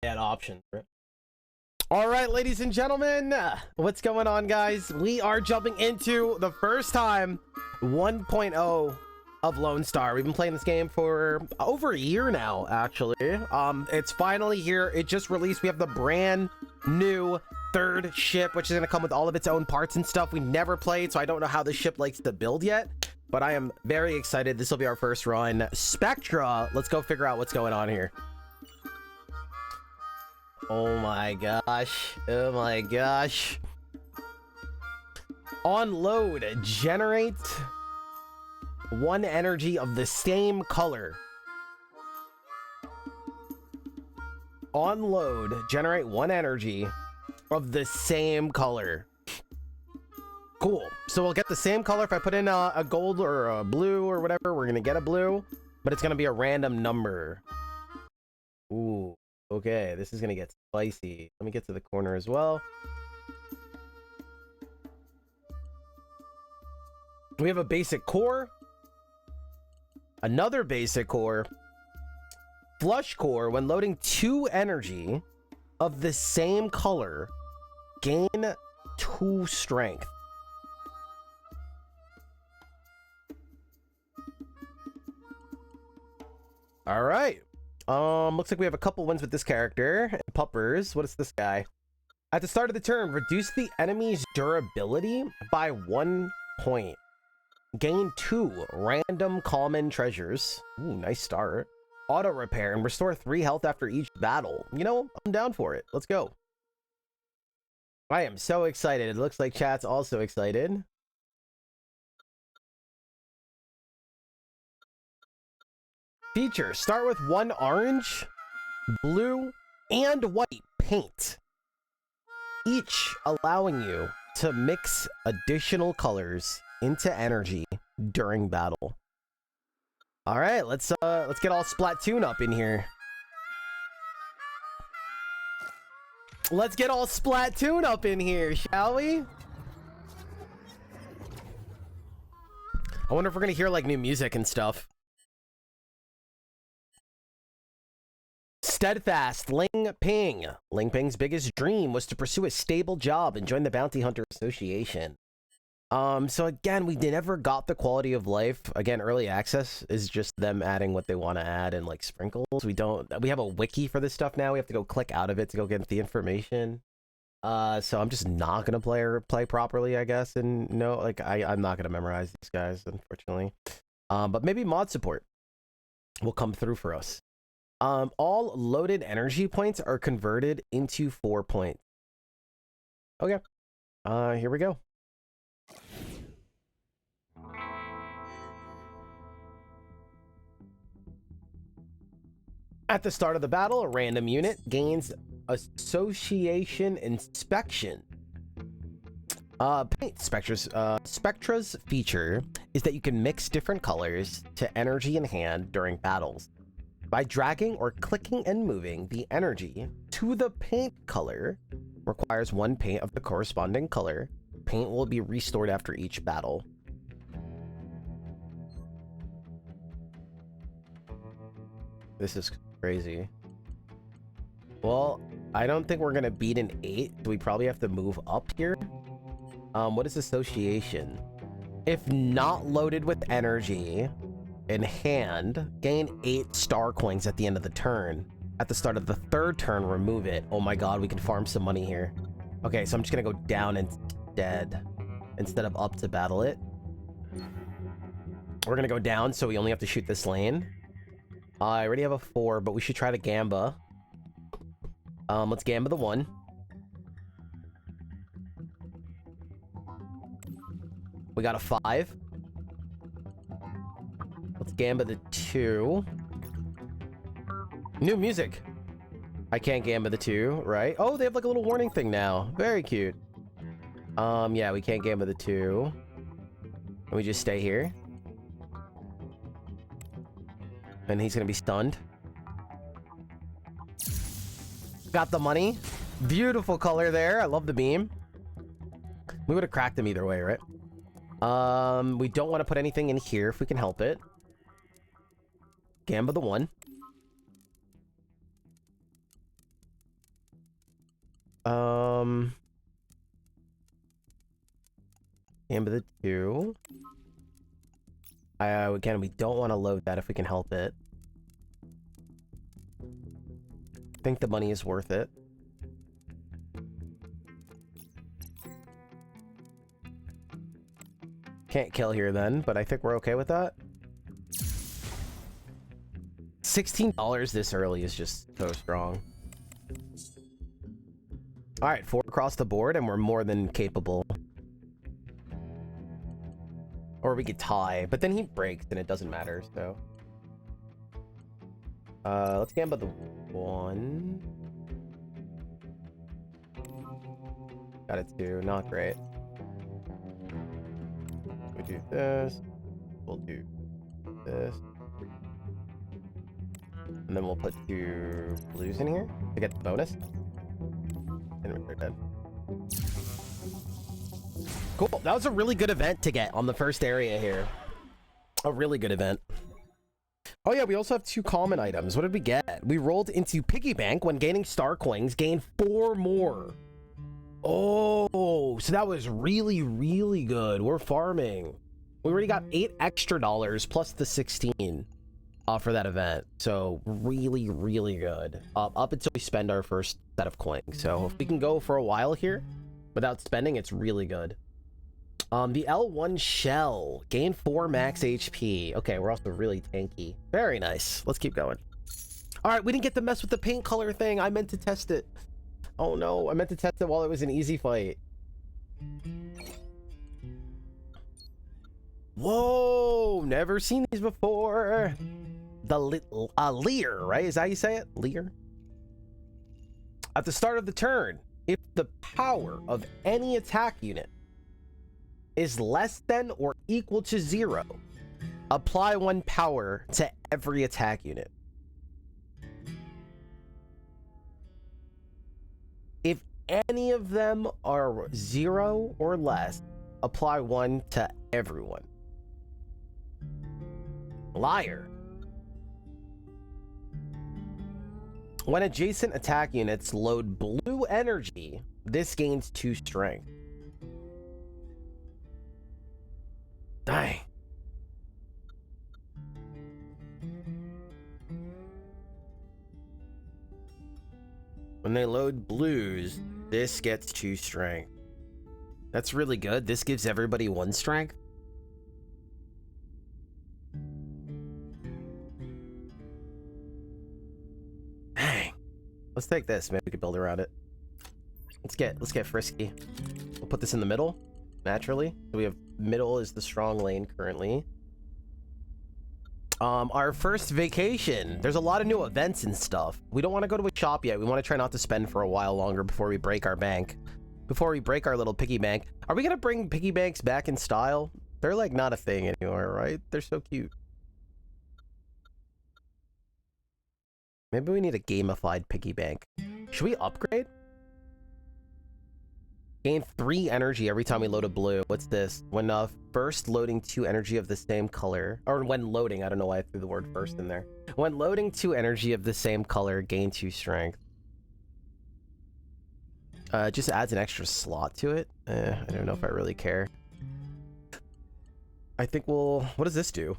Bad option. All right, ladies and gentlemen, what's going on, guys? We are jumping into the first time 1.0 of Lonestar. We've been playing this game for over a year now, actually. It's finally here. It just released. We have the brand new third ship, which is going to come with all of its own parts and stuff. We never played, so I don't know how the ship likes to build yet, but I am very excited. This will be our first run. Spectra, let's go figure out what's going on here. Oh my gosh. Oh my gosh. On load, generate one energy of the same color. On load, generate one energy of the same color. Cool. So we'll get the same color. If I put in a gold or a blue or whatever, we're gonna get a blue, but it's gonna be a random number. Ooh. Okay, this is gonna get spicy. Let me get to the corner as well. We have a basic core, another basic core, flush core. When loading 2 energy of the same color, gain 2 strength. All right. Looks like we have a couple wins with this character. And puppers. What is this guy? At the start of the turn, reduce the enemy's durability by 1 point. Gain 2 random common treasures. Ooh, nice start. Auto repair and restore 3 health after each battle. You know, I'm down for it. Let's go. I am so excited. It looks like chat's also excited. Features start with 1 orange, blue, and white paint, each allowing you to mix additional colors into energy during battle. All right, let's get all Splatoon up in here. Let's get all Splatoon up in here, shall we? I wonder if we're gonna hear like new music and stuff. Steadfast Ling Ping. Ling Ping's biggest dream was to pursue a stable job and join the Bounty Hunter Association. So again, we never got the quality of life. Again, early access is just them adding what they want to add and like sprinkles. We have a wiki for this stuff now. We have to go click out of it to go get the information. So I'm just not gonna play properly, I guess. And no, like I'm not gonna memorize these guys, unfortunately. But maybe mod support will come through for us. All loaded energy points are converted into 4 points. Okay. Here we go. At the start of the battle, a random unit gains association inspection. Paint Spectra's feature is that you can mix different colors to energy in hand during battles. By dragging or clicking and moving the energy to the paint color requires 1 paint of the corresponding color. Paint will be restored after each battle. This is crazy. Well, I don't think we're gonna beat an 8, so we probably have to move up here. What is association? If not loaded with energy in hand, gain 8 star coins at the end of the turn. At the start of the 3rd turn, remove it. Oh my god, we can farm some money here. Okay, so I'm just gonna go down instead of up to battle it. We're gonna go down, so we only have to shoot this lane. I already have a 4, but we should try to Gamba. Let's Gamba the 1. We got a 5. Let's Gamba the 2. New music. I can't Gamba the 2, right? Oh, they have like a little warning thing now. Very cute. Yeah, we can't Gamba the 2. And we just stay here. And he's gonna be stunned. Got the money. Beautiful color there. I love the beam. We would have cracked him either way, right? We don't want to put anything in here if we can help it. Gamba the 1. Gambit the 2. Again, we don't want to load that if we can help it. I think the money is worth it. Can't kill here then, but I think we're okay with that. $16 this early is just so strong. All right, 4 across the board, and we're more than capable. Or we could tie, but then he breaks, and it doesn't matter, so. Let's gamble the 1. Got it 2, not great. We do this. We'll do this. And then we'll put 2 blues in here to get the bonus. And we're dead. Cool. That was a really good event to get on the first area here. A really good event. Oh yeah, we also have 2 common items. What did we get? We rolled into Piggy Bank when gaining star coins, gained 4 more. Oh, so that was really, really good. We're farming. We already got $8 extra plus the 16 for that event. So really, really good. Up until we spend our first set of coins. So if we can go for a while here without spending, it's really good. The L1 shell, gain 4 max HP. Okay, we're also really tanky. Very nice. Let's keep going. All right, we didn't get to mess with the paint color thing. I meant to test it. Oh no, I meant to test it while it was an easy fight. Whoa, never seen these before. The Leer, right? Is that how you say it? Leer? At the start of the turn, if the power of any attack unit is less than or equal to 0, apply 1 power to every attack unit. If any of them are 0 or less, apply 1 to everyone. Liar. When adjacent attack units load blue energy, this gains 2 strength. Dang. When they load blues, this gets 2 strength. That's really good. This gives everybody 1 strength. Dang. Let's take this. Maybe we could build around it. Let's get frisky. We'll put this in the middle, naturally. So we have middle is the strong lane currently. Our first vacation. There's a lot of new events and stuff. We don't want to go to a shop yet. We want to try not to spend for a while longer before we break our bank. Before we break our little piggy bank. Are we gonna bring piggy banks back in style? They're like not a thing anymore, right? They're so cute. Maybe we need a gamified piggy bank. Should we upgrade? Gain 3 energy every time we load a blue. What's this? When first loading 2 energy of the same color. Or when loading. I don't know why I threw the word first in there. When loading 2 energy of the same color, gain 2 strength. It just adds an extra slot to it. I don't know if I really care. I think we'll... What does this do?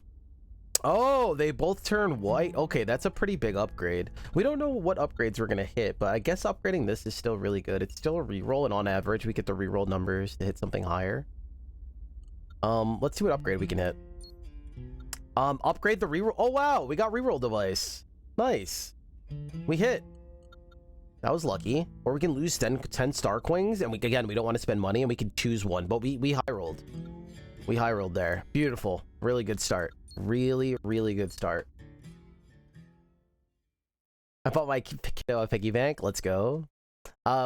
Oh, they both turn white. Okay, that's a pretty big upgrade. We don't know what upgrades we're gonna hit, but I guess upgrading this is still really good. It's still a reroll, and on average, we get the reroll numbers to hit something higher. Let's see what upgrade we can hit. Upgrade the reroll. Oh, wow, we got reroll device. Nice. We hit. That was lucky. Or we can lose 10 star coins, and we don't want to spend money, and we can choose one. But we high rolled. We high rolled there. Beautiful. Really good start. Really, really good start. I bought my kiddo a piggy bank. Let's go.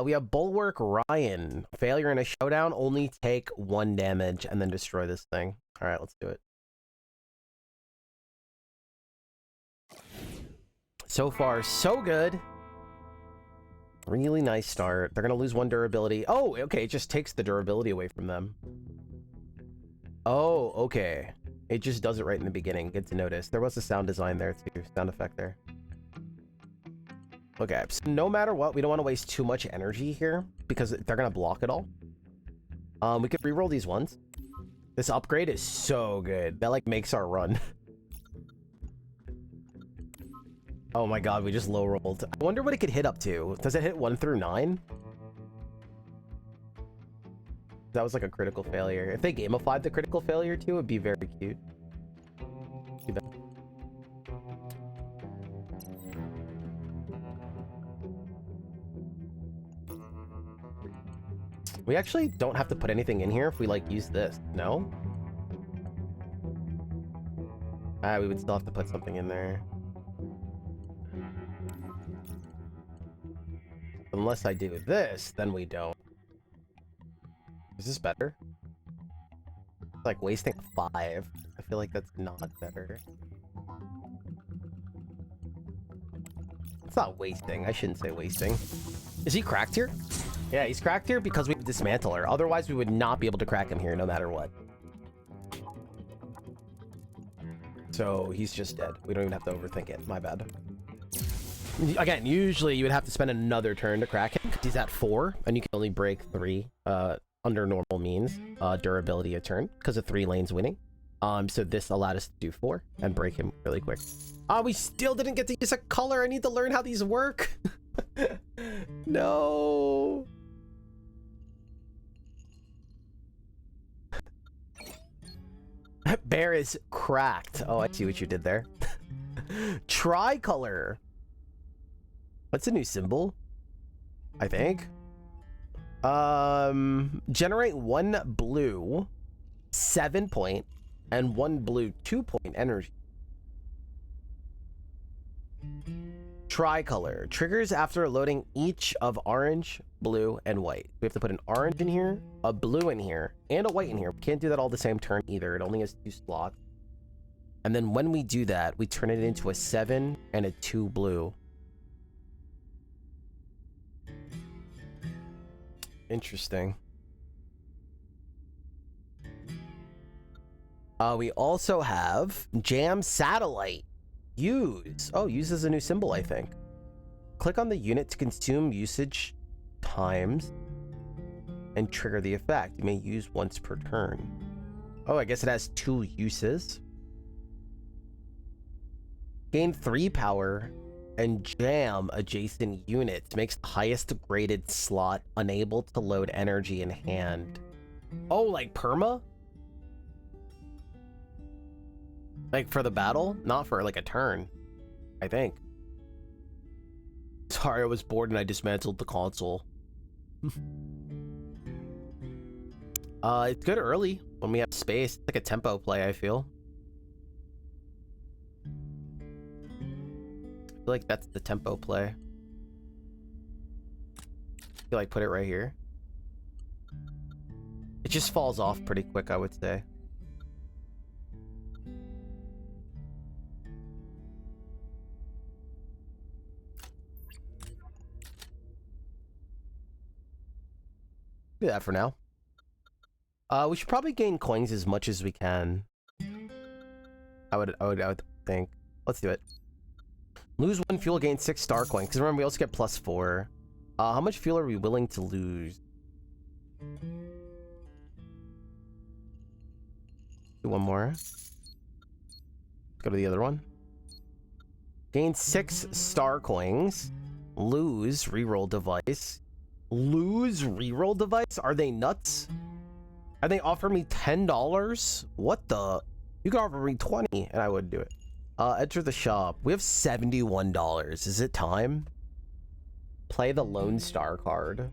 We have Bulwark Ryan. Failure in a showdown. Only take 1 damage and then destroy this thing. All right, let's do it. So far, so good. Really nice start. They're going to lose 1 durability. Oh, okay. It just takes the durability away from them. Oh, okay. It just does it right in the beginning. Good to notice. There was a sound design there too. Sound effect there. Okay, so no matter what, we don't want to waste too much energy here because they're gonna block it all. We could reroll these ones. This upgrade is so good. That like makes our run. Oh my god, we just low rolled. I wonder what it could hit up to. Does it hit 1 through 9? That was like a critical failure. If they gamified the critical failure too, it'd be very cute. Too bad. We actually don't have to put anything in here if we like use this. No? We would still have to put something in there. Unless I do this, then we don't. Is this better? It's like wasting 5. I feel like that's not better. It's not wasting. I shouldn't say wasting. Is he cracked here? Yeah, he's cracked here because we have Dismantler. Otherwise, we would not be able to crack him here no matter what. So he's just dead. We don't even have to overthink it. My bad. Again, usually you would have to spend another turn to crack him because he's at 4 and you can only break 3 under normal means, durability a turn because of 3 lanes winning. So this allowed us to do 4 and break him really quick. We still didn't get to use a color. I need to learn how these work. No. Bear is cracked. Oh, I see what you did there. Tricolor. What's a new symbol? I think. Generate 1 blue 7-point and 1 blue 2-point energy. Tricolor triggers after loading each of orange, blue, and white. We have to put an orange in here, a blue in here, and a white in here. We can't do that all the same turn either. It only has 2 slots. And then when we do that, we turn it into a 7 and a 2 blue. Interesting. We also have Jam Satellite. Use. Oh, use is a new symbol, I think. Click on the unit to consume usage times and trigger the effect. You may use once per turn. Oh, I guess it has 2 uses. Gain 3 power and jam adjacent units. Makes the highest graded slot unable to load energy in hand. Oh, like perma? Like for the battle? Not for like a turn, I think. Sorry, I was bored and I dismantled the console. It's good early when we have space. It's like a tempo play, I feel. I feel like that's the tempo play. I feel like put it right here. It just falls off pretty quick, I would say. Do that for now. We should probably gain coins as much as we can. I would think. Let's do it. Lose 1 fuel, gain 6 star coins. Because remember, we also get +4. How much fuel are we willing to lose? Do one more. Go to the other one. Gain 6 star coins. Lose reroll device. Lose reroll device? Are they nuts? And they offer me $10? What the? You could offer me 20 and I would do it. Enter the shop. We have $71. Is it time? Play the Lonestar card.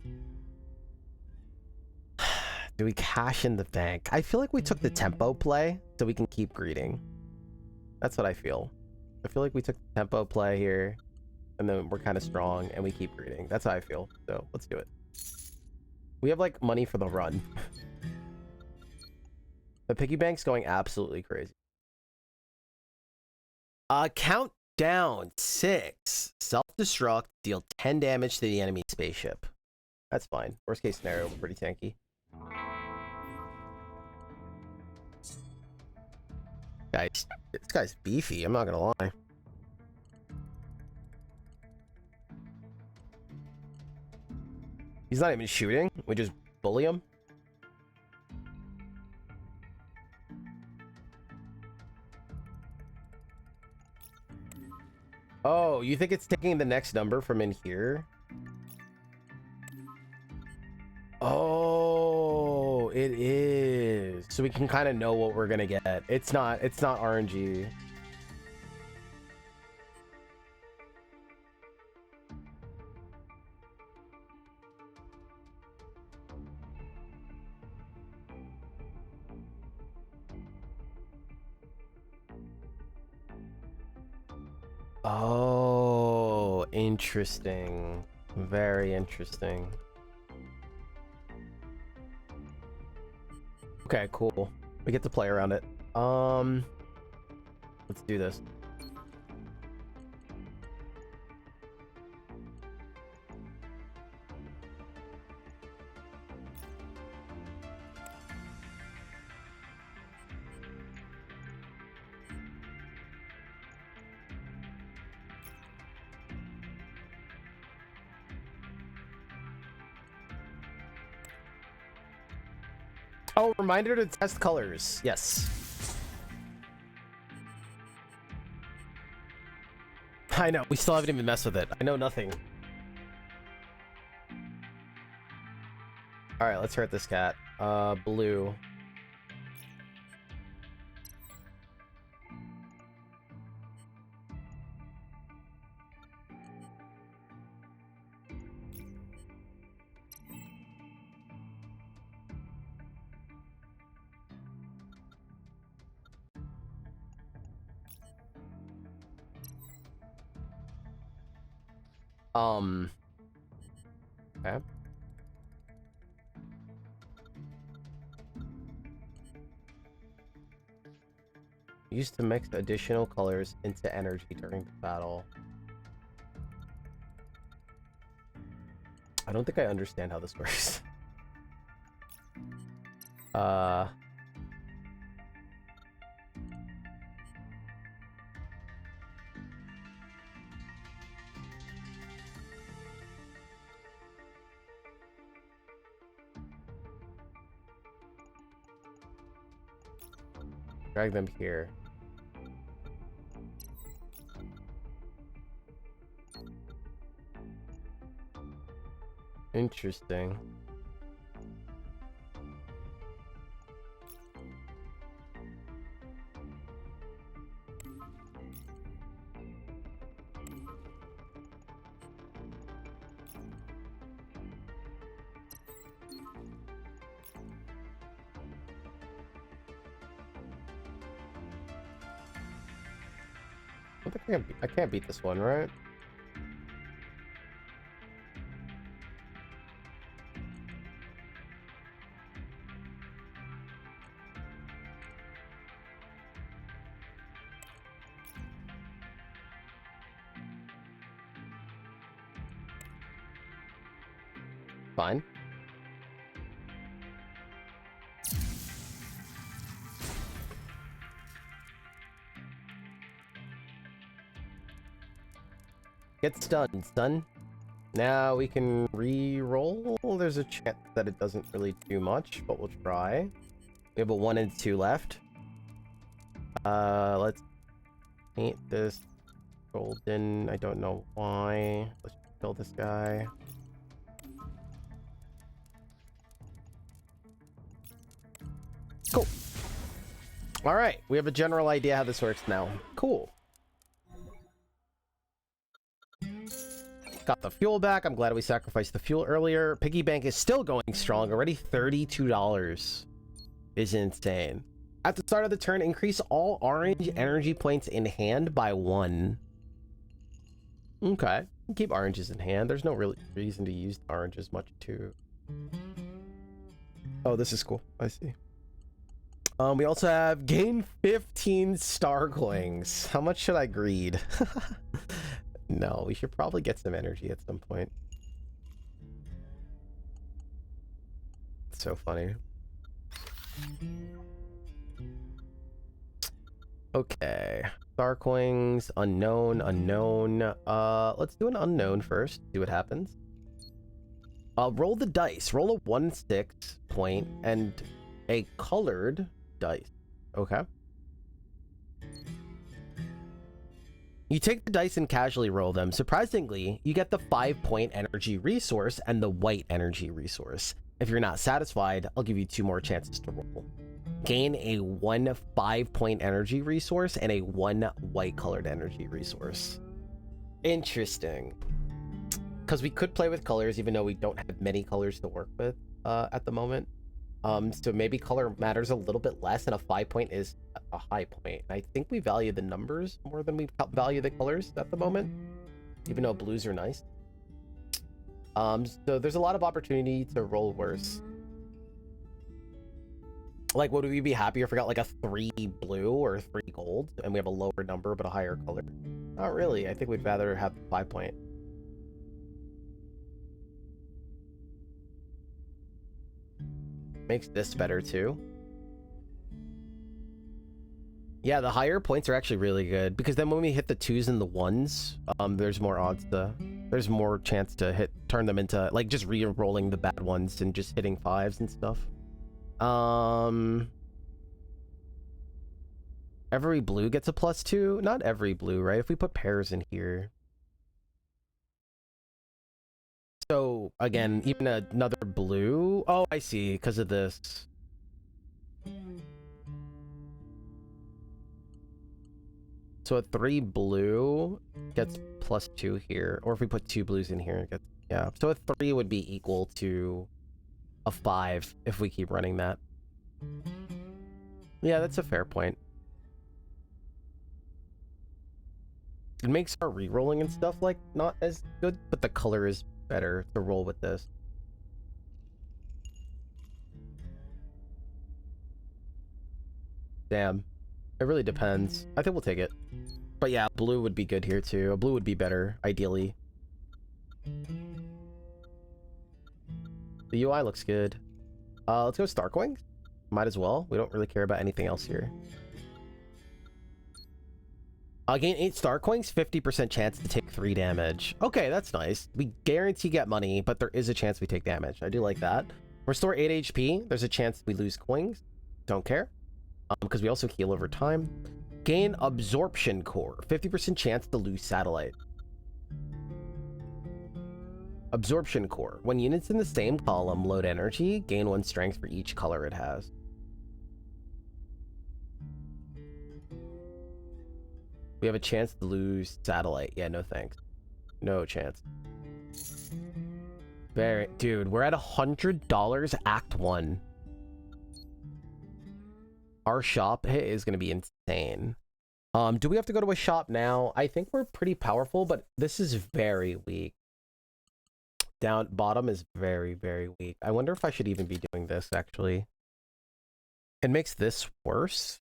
Do we cash in the bank? I feel like we took the tempo play so we can keep greeting. That's what I feel. I feel like we took the tempo play here and then we're kind of strong and we keep greeting. That's how I feel. So let's do it. We have like money for the run. The piggy bank's going absolutely crazy. Countdown 6. Self-destruct. Deal 10 damage to the enemy spaceship. That's fine. Worst case scenario, we're pretty tanky. Guys, this guy's beefy. I'm not gonna lie. He's not even shooting. We just bully him. Oh, you think it's taking the next number from in here? Oh, it is. So we can kind of know what we're gonna get. It's not RNG. Oh, interesting. Very interesting. Okay, cool. We get to play around it. Let's do this. Oh, reminder to test colors. Yes. I know, we still haven't even messed with it. I know nothing. Alright, let's hurt this cat. Blue. Okay. Used to mix additional colors into energy during the battle. I don't think I understand how this works. Drag them here. Interesting. I think I can't beat this one, right? Fine. Get stunned, son. Now we can re-roll. There's a chance that it doesn't really do much, but we'll try. We have a 1 and 2 left. Let's paint this golden. I don't know why. Let's kill this guy. Cool. All right, we have a general idea how this works now. Cool. Got the fuel back. I'm glad we sacrificed the fuel earlier. Piggy bank is still going strong. Already $32 is insane. At the start of the turn, increase all orange energy points in hand by 1. Okay. Keep oranges in hand. There's no real reason to use oranges much too. Oh, this is cool. I see. We also have gain 15 star coins. How much should I greed? No, we should probably get some energy at some point. It's so funny. Okay. Star coins, unknown, unknown. Let's do an unknown first. See what happens. Roll the dice. Roll a 1/6 point and a colored dice. Okay. You take the dice and casually roll them. Surprisingly, you get the 5-point energy resource and the white energy resource. If you're not satisfied, I'll give you 2 more chances to roll. Gain a 1 5-point energy resource and a 1 white colored energy resource. Interesting. Because we could play with colors, even though we don't have many colors to work with at the moment. So maybe color matters a little bit less, and a 5-point is a high point. I think we value the numbers more than we value the colors at the moment, even though blues are nice. So there's a lot of opportunity to roll worse. Like, would we be happier if we got like a 3 blue or 3 gold, and we have a lower number but a higher color? Not really. I think we'd rather have the 5-point. Makes this better too. Yeah, the higher points are actually really good, because then when we hit the 2s and the 1s, there's more odds to, there's more chance to turn them into, like, just re-rolling the bad ones and just hitting 5s and stuff. Every blue gets a +2? Not every blue, right? If we put pairs in here. So, again, even another blue... Oh, I see, because of this. So a 3 blue gets +2 here. Or if we put 2 blues in here, it gets... Yeah, so a 3 would be equal to a 5 if we keep running that. Yeah, that's a fair point. It makes our re-rolling and stuff, like, not as good, but the color is better to roll with this. Damn. It really depends. I think we'll take it. But yeah, blue would be good here too. A blue would be better, ideally. The UI looks good. Let's go Starkwing. Might as well. We don't really care about anything else here. Gain 8 Starcoins, 50% chance to take 3 damage. Okay, that's nice. We guarantee get money, but there is a chance we take damage. I do like that. Restore 8 HP. There's a chance we lose coins. Don't care. Because we also heal over time. Gain Absorption Core. 50% chance to lose Satellite. Absorption Core. When units in the same column load energy, gain 1 strength for each color it has. We have a chance to lose Satellite. Yeah, no thanks. No chance. Dude, we're at $100 Act 1. Our shop hit is going to be insane. Do we have to go to a shop now? I think we're pretty powerful, but this is very weak. Down bottom is very, very weak. I wonder if I should even be doing this, actually. It makes this worse.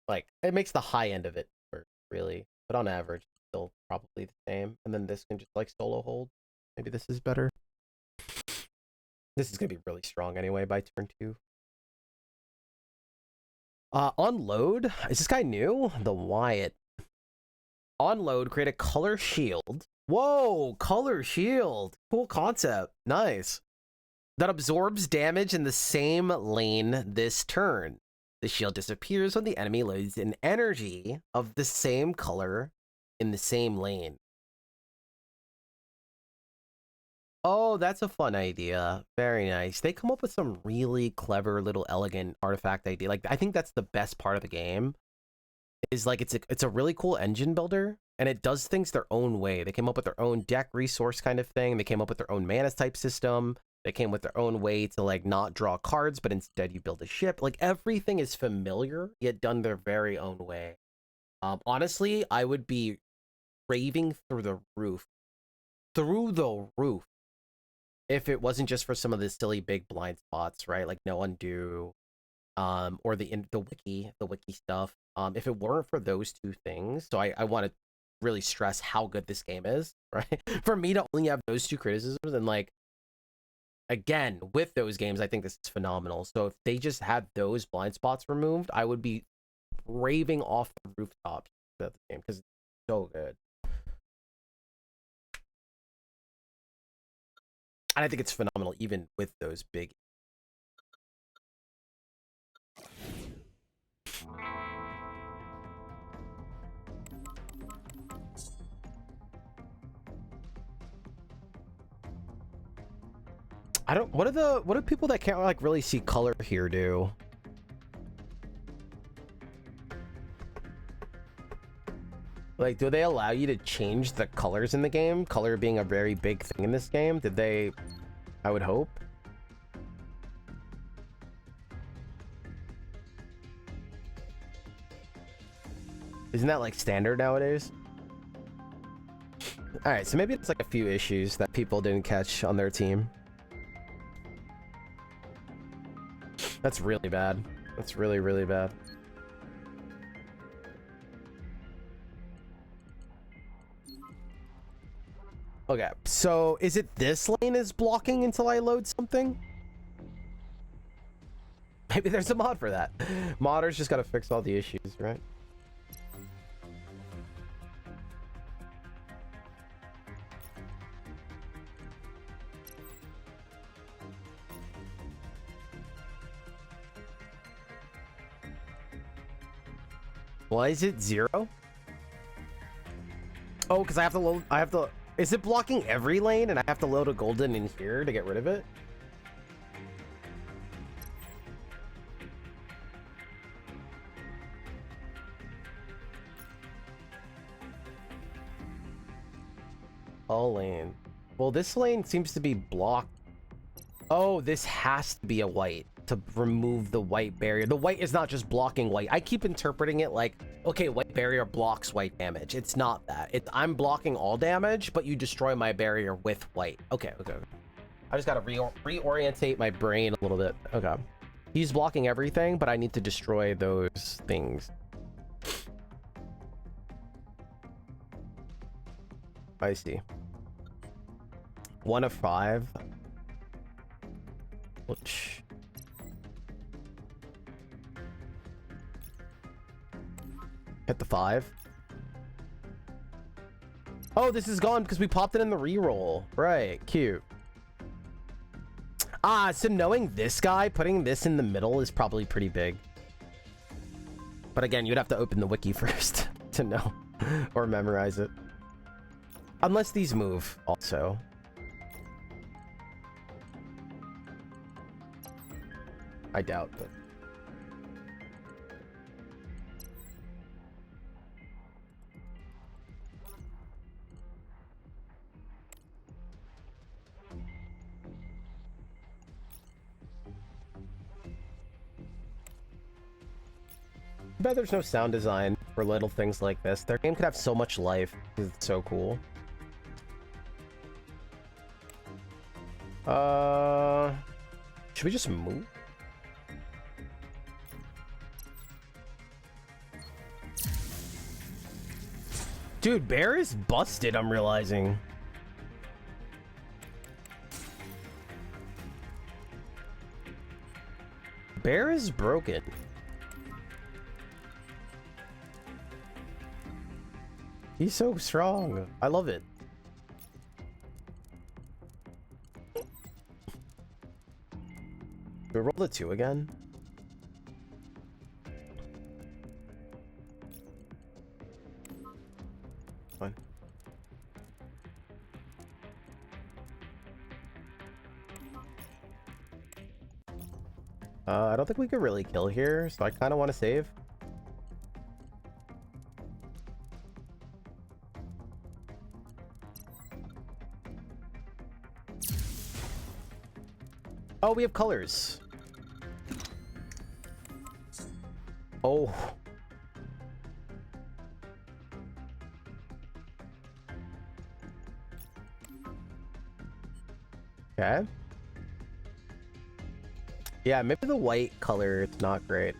Like, it makes the high end of it worse, really. But on average, it's still probably the same. And then this can just, like, solo hold. Maybe this is better. This is going to be really strong anyway by turn 2. Unload. Is this guy new? The Wyatt. Unload, create a color shield. Whoa, color shield. Cool concept. Nice. That absorbs damage in the same lane this turn. The shield disappears when the enemy loads an energy of the same color in the same lane. Oh, that's a fun idea. Very nice. They come up with some really clever little elegant artifact idea. Like, I think that's the best part of the game. Is like it's a really cool engine builder, and it does things their own way. They came up with their own deck resource kind of thing. They came up with their own mana type system. They came with their own way to, like, not draw cards, but instead you build a ship. Like, everything is familiar, yet done their very own way. Honestly, I would be raving through the roof. Through the roof. If it wasn't just for some of the silly big blind spots, right? Like no undo, or the wiki stuff. If it weren't for those 2 things, so I want to really stress how good this game is, right? For me to only have those 2 criticisms, and, like, again, with those games, I think this is phenomenal. So if they just had those blind spots removed, I would be raving off the rooftops about the game, because it's so good. And I think it's phenomenal even with those big. I don't, what do people that can't like really see color here do? Like, do they allow you to change the colors in the game? Color being a very big thing in this game. Did they? I would hope. Isn't that like standard nowadays? All right, so maybe it's like a few issues that people didn't catch on their team. That's really bad. That's really, really bad. Okay, so is it this lane is blocking until I load something? Maybe there's a mod for that. Modders just gotta fix all the issues, right? Why is it 0? Oh, because I have to load. I have to. Is it blocking every lane and I have to load a golden in here to get rid of it? All lane. Well, this lane seems to be blocked. Oh, this has to be a white to remove the white barrier. The white is not just blocking white. I keep interpreting it like, okay, white barrier blocks white damage. It's not that. I'm blocking all damage, but you destroy my barrier with white. Okay, okay. I just gotta reorientate my brain a little bit. Okay. He's blocking everything, but I need to destroy those things. I see. 1 of 5. Which... Hit the 5. Oh, this is gone because we popped it in the reroll. Right, cute. Ah, so knowing this guy, putting this in the middle is probably pretty big. But again, you'd have to open the wiki first to know or memorize it. Unless these move also. I doubt, but... I bet there's no sound design for little things like this. Their game could have so much life because it's so cool. Should we just move? Dude, bear is busted, I'm realizing. Bear is broken. He's so strong. I love it. Do we roll the 2 again? Fine. I don't think we could really kill here, so I kind of want to save. Oh, we have colors. Oh. Okay. Yeah, maybe the white color is not great.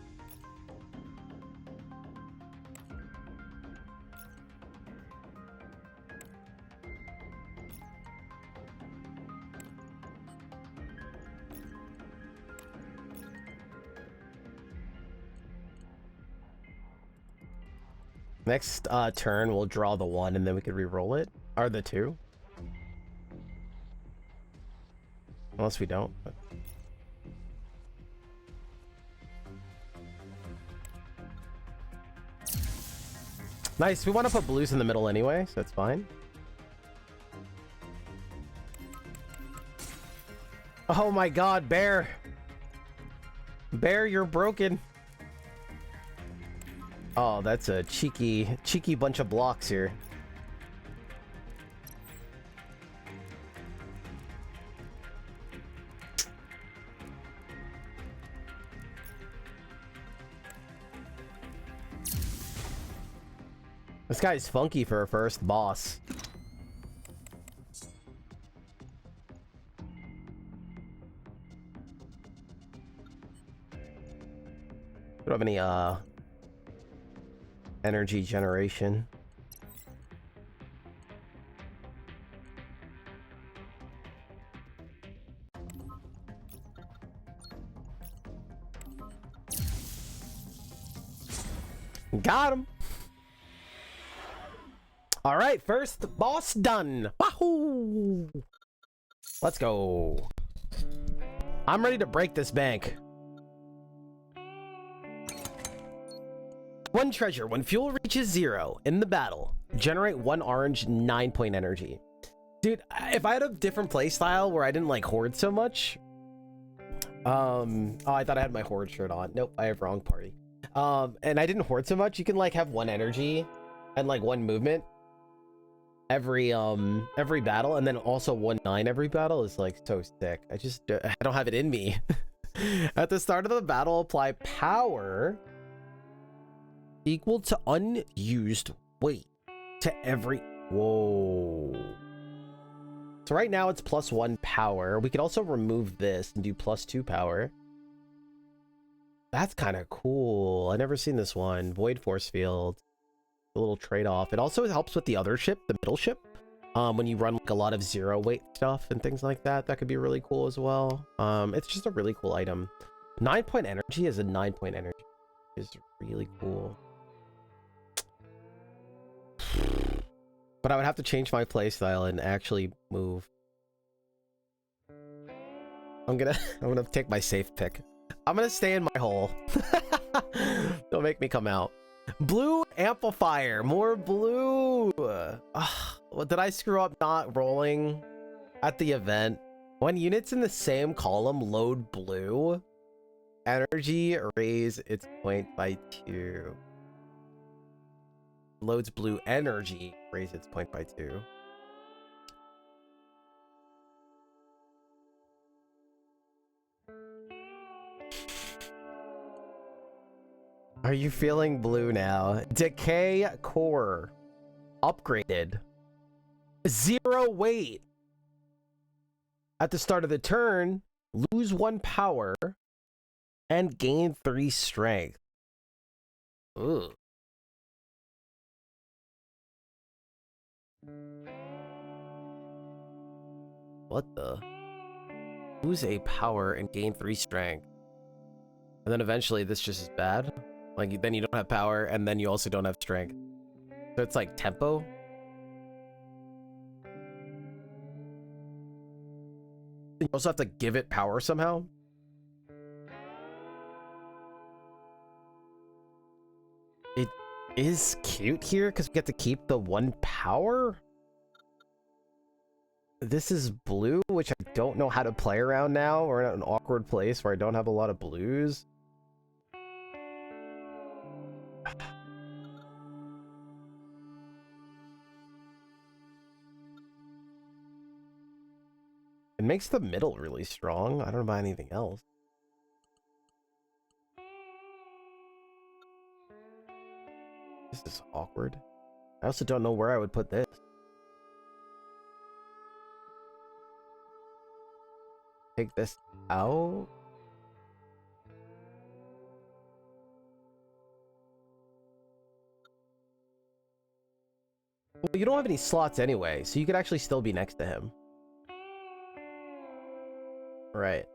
Next turn, we'll draw the 1 and then we could re-roll it. Or the 2. Unless we don't. But... Nice. We want to put blues in the middle anyway, so that's fine. Oh my god, Bear. Bear, you're broken. Oh, that's a cheeky bunch of blocks here. This guy's funky for a first boss. Don't have any energy generation. Got him. All right, first boss done. Wahoo! Let's go. I'm ready to break this bank. One treasure. When fuel reaches 0 in the battle, generate 1 orange 9-point energy. Dude, if I had a different playstyle where I didn't like hoard so much. Oh, I thought I had my hoard shirt on. Nope, I have wrong party. And I didn't hoard so much. You can like have 1 energy and like 1 movement every battle, and then also 1/9 every battle is like so sick. I don't have it in me. At the start of the battle, apply power equal to unused weight to every... Whoa. So right now it's +1 power. We could also remove this and do +2 power. That's kind of cool. I've never seen this one. Void force field. A little trade-off. It also helps with the other ship, the middle ship. When you run like a lot of 0 weight stuff and things like that, that could be really cool as well. It's just a really cool item. 9-point energy is a 9-point energy. It's really cool. But I would have to change my playstyle and actually move. I'm gonna take my safe pick. I'm gonna stay in my hole. Don't make me come out. Blue amplifier, more blue. What did I screw up not rolling at the event? When units in the same column load blue, energy raise its point by 2. Loads blue energy, raise its point by 2. Are you feeling blue now? Decay core. Upgraded. 0 weight. At the start of the turn, lose 1 power and gain 3 strength. Ooh. What the? Lose a power and gain 3 strength. And then eventually this just is bad. Like, then you don't have power, and then you also don't have strength. So it's like tempo. You also have to give it power somehow. It is cute here because we get to keep the 1 power. This is blue, which I don't know how to play around now. We're in an awkward place where I don't have a lot of blues. It makes the middle really strong. I don't buy anything else. This is awkward. I also don't know where I would put this. Take this out. Well, you don't have any slots anyway, so you could actually still be next to him. Right.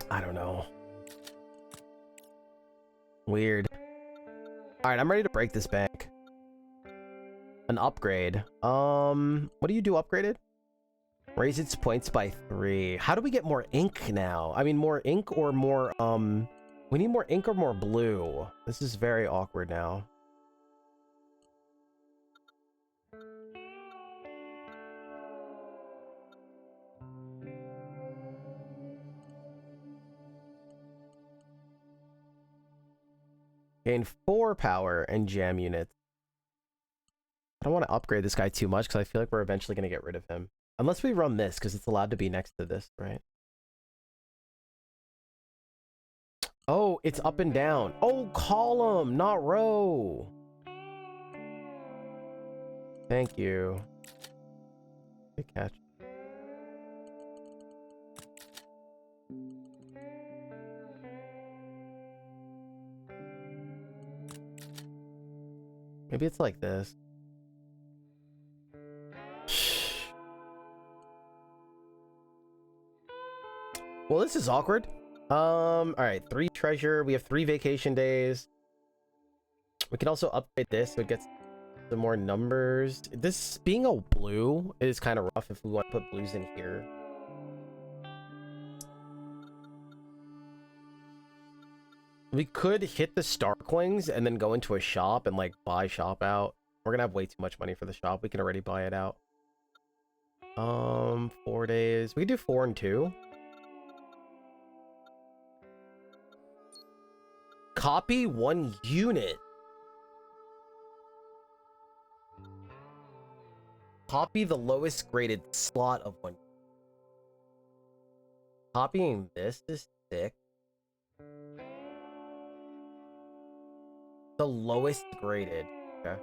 I don't know. Weird. Alright, I'm ready to break this bank. An upgrade. What do you do upgraded? Raise its points by 3. How do we get more ink now? I mean, more ink or more, we need more ink or more blue. This is very awkward now. Gain 4 power and jam units. I don't want to upgrade this guy too much because I feel like we're eventually going to get rid of him. Unless we run this, because it's allowed to be next to this, right? Oh, it's up and down. Oh, column, not row. Thank you. Good catch. Maybe it's like this. Well, this is awkward. All right, 3 treasure. We have 3 vacation days. We can also upgrade this so it gets some more numbers. This being a blue is kind of rough if we want to put blues in here. We could hit the Starklings and then go into a shop and like buy shop out. We're gonna have way too much money for the shop. We can already buy it out. 4 days. We could do 4 and 2. Copy 1 unit. Copy the lowest graded slot of 1. Copying this is sick. The lowest graded. Okay.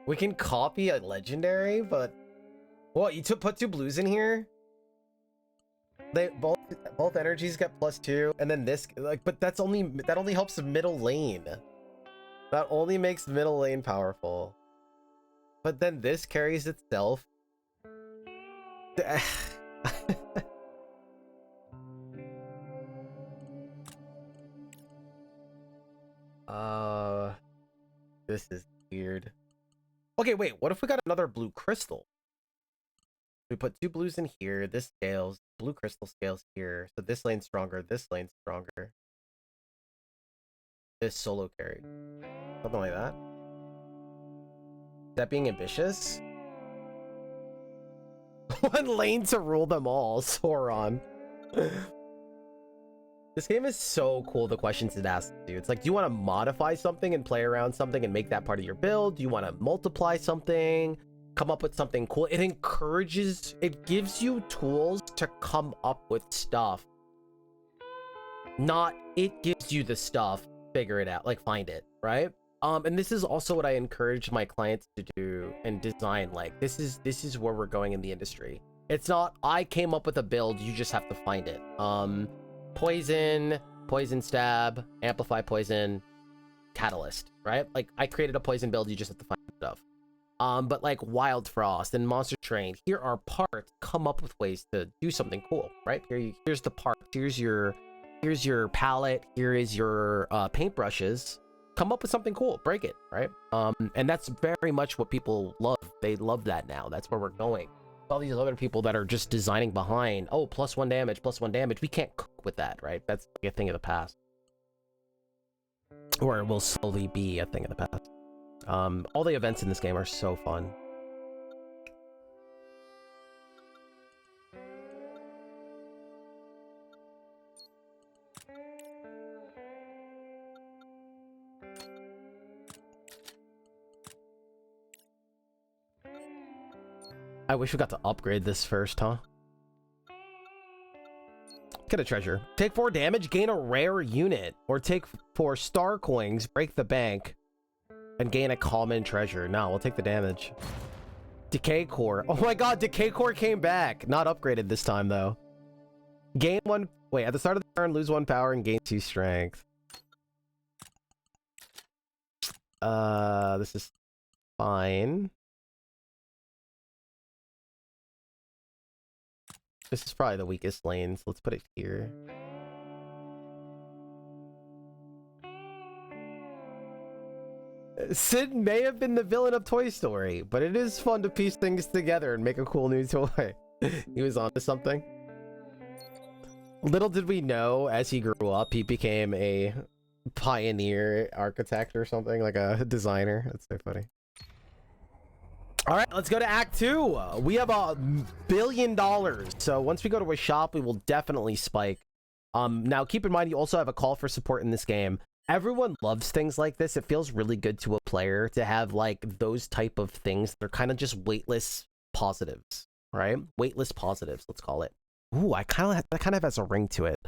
We can copy a legendary, but what, you put 2 blues in here? They both energies get +2, and then this like, but that only helps the middle lane. That only makes the middle lane powerful. But then this carries itself. This is weird. Okay, wait, what if we got another blue crystal? We put 2 blues in here, this scales, blue crystal scales here, so this lane's stronger, this lane's stronger. This solo carry. Something like that. Is that being ambitious? 1 lane to rule them all, Sauron. This game is so cool, the questions it asks you. It's like, do you want to modify something and play around something and make that part of your build? Do you want to multiply something? Come up with something cool? It gives you tools to come up with stuff. Not, it gives you the stuff, figure it out, like find it, right? And this is also what I encourage my clients to do and design. Like, this is where we're going in the industry. It's not, I came up with a build, you just have to find it. Poison, poison stab, amplify poison, catalyst, right? Like, I created a poison build, you just have to find stuff. But like Wild Frost and Monster Train, here are parts, come up with ways to do something cool, right? Here's the part, here's your palette, here is your paintbrushes. Come up with something cool, break it, right? And that's very much what people love. They love that now. That's where we're going. All these other people that are just designing behind, oh, +1 damage, +1 damage. We can't cook with that, right? That's like a thing of the past. Or it will slowly be a thing of the past. All the events in this game are so fun. I wish we got to upgrade this first, huh? Get a treasure. Take 4 damage, gain a rare unit. Or take 4 star coins, break the bank, and gain a common treasure. No, we'll take the damage. Decay Core. Oh my god, Decay Core came back. Not upgraded this time, though. Gain 1... Wait, at the start of the turn, lose 1 power and gain 2 strength. This is fine. This is probably the weakest lane, so let's put it here. Sid may have been the villain of Toy Story, but it is fun to piece things together and make a cool new toy. He was onto something. Little did we know, as he grew up, he became a pioneer architect or something, like a designer. That's so funny. All right, let's go to Act 2. We have $1 billion. So once we go to a shop, we will definitely spike. Now, keep in mind, you also have a call for support in this game. Everyone loves things like this. It feels really good to a player to have like those type of things. They're kind of just weightless positives, right? Weightless positives, let's call it. Ooh, that kind of has a ring to it.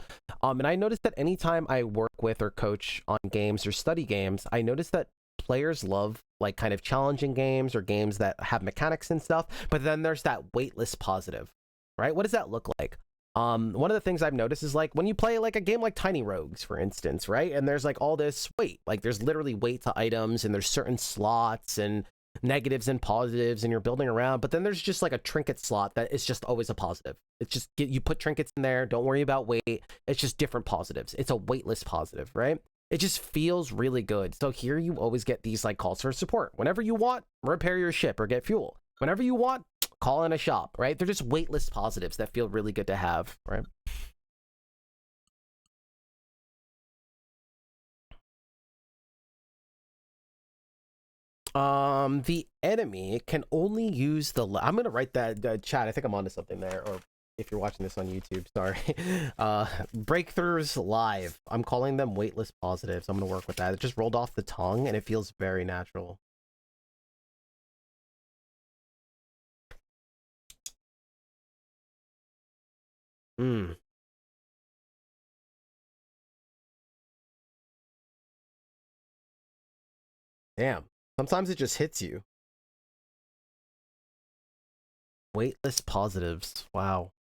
And I noticed that anytime I work with or coach on games or study games, I notice that players love like kind of challenging games or games that have mechanics and stuff. But then there's that weightless positive, right? What does that look like? One of the things I've noticed is like when you play like a game like Tiny Rogues, for instance, right? And there's like all this weight, like there's literally weight to items and there's certain slots and negatives and positives and you're building around. But then there's just like a trinket slot that is just always a positive. It's just you put trinkets in there. Don't worry about weight. It's just different positives. It's a weightless positive, right? It just feels really good. So here you always get these like calls for support. Whenever you want, repair your ship or get fuel. Whenever you want, call in a shop, right? They're just weightless positives that feel really good to have, right? The enemy can only use the... I'm gonna write that chat. I think I'm onto something there. Or if you're watching this on YouTube, sorry. Breakthroughs live. I'm calling them weightless positives. I'm gonna work with that. It just rolled off the tongue and it feels very natural. Mm. Damn. Sometimes it just hits you. Weightless positives. Wow.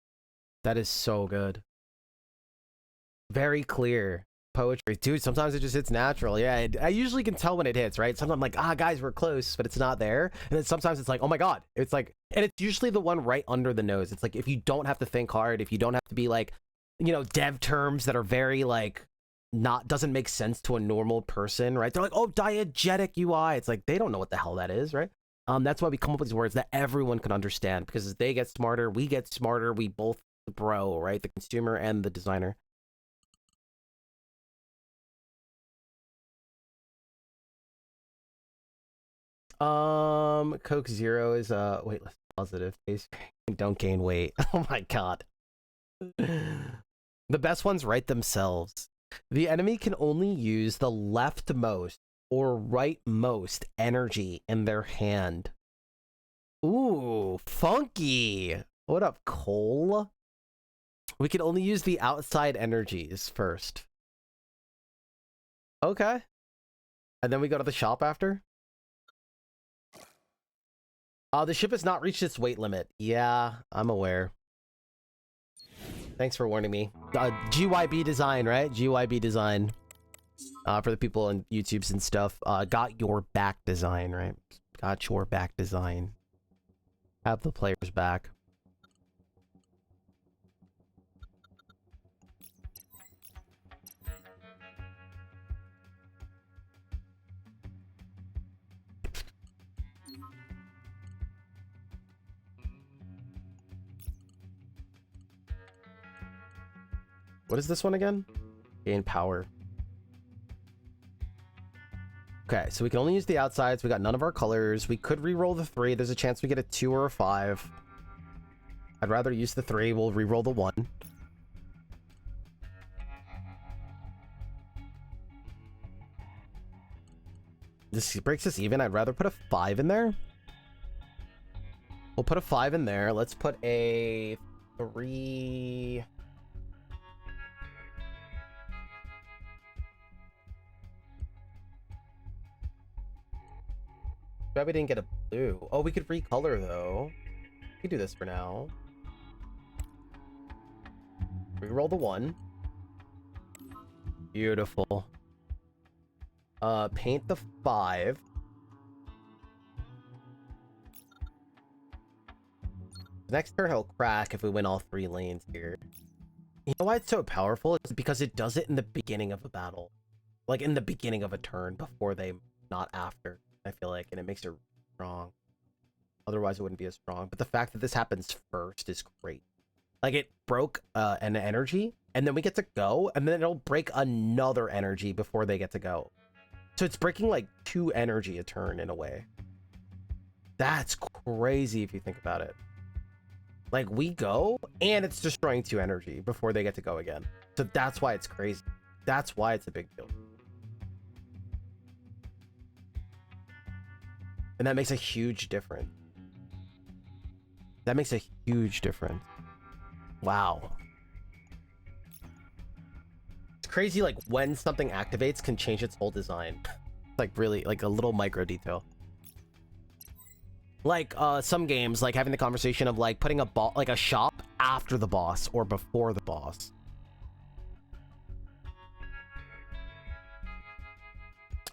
That is so good. Very clear poetry. Dude, sometimes it just hits natural. Yeah, I usually can tell when it hits, right? Sometimes I'm like, guys, we're close, but it's not there. And then sometimes it's like, oh my God. It's like, and it's usually the one right under the nose. It's like, if you don't have to think hard, if you don't have to be like, you know, dev terms that are very like, doesn't make sense to a normal person, right? They're like, oh, diegetic UI. It's like, they don't know what the hell that is, right? That's why we come up with these words that everyone can understand, because as they get smarter, we get smarter, we both grow, right? The consumer and the designer. Coke Zero is weightless positive. Don't gain weight. Oh my God. The best ones write themselves. The enemy can only use the leftmost or rightmost energy in their hand. Ooh, funky. What up, Cole? We can only use the outside energies first. Okay. And then we go to the shop after? The ship has not reached its weight limit. Yeah, I'm aware. Thanks for warning me. GYB design, right? GYB design. For the people on YouTubes and stuff. Got your back design, right? Got your back design. Have the players back. What is this one again? Gain power. Okay, so we can only use the outsides. We got none of our colors. We could re-roll the 3. There's a chance we get a 2 or a 5. I'd rather use the 3. We'll re-roll the 1. This breaks us even. I'd rather put a 5 in there. We'll put a 5 in there. Let's put a 3... Glad we didn't get a blue. Oh, we could recolor though. We could do this for now. Reroll the 1. Beautiful. Paint the 5. The next turn he'll crack if we win all 3 lanes here. You know why it's so powerful? It's because it does it in the beginning of a battle. Like in the beginning of a turn before they not after. I feel like, and it makes it strong. Otherwise, it wouldn't be as strong. But the fact that this happens first is great. Like, it broke an energy, and then we get to go, and then it'll break another energy before they get to go. So it's breaking like 2 energy a turn in a way. That's crazy if you think about it. Like, we go, and it's destroying 2 energy before they get to go again. So that's why it's crazy. That's why it's a big deal. And that makes a huge difference. That makes a huge difference. Wow. It's crazy, like, when something activates can change its whole design. Like, really, like a little micro detail. Like, some games, like, having the conversation of, like, putting a shop after the boss or before the boss.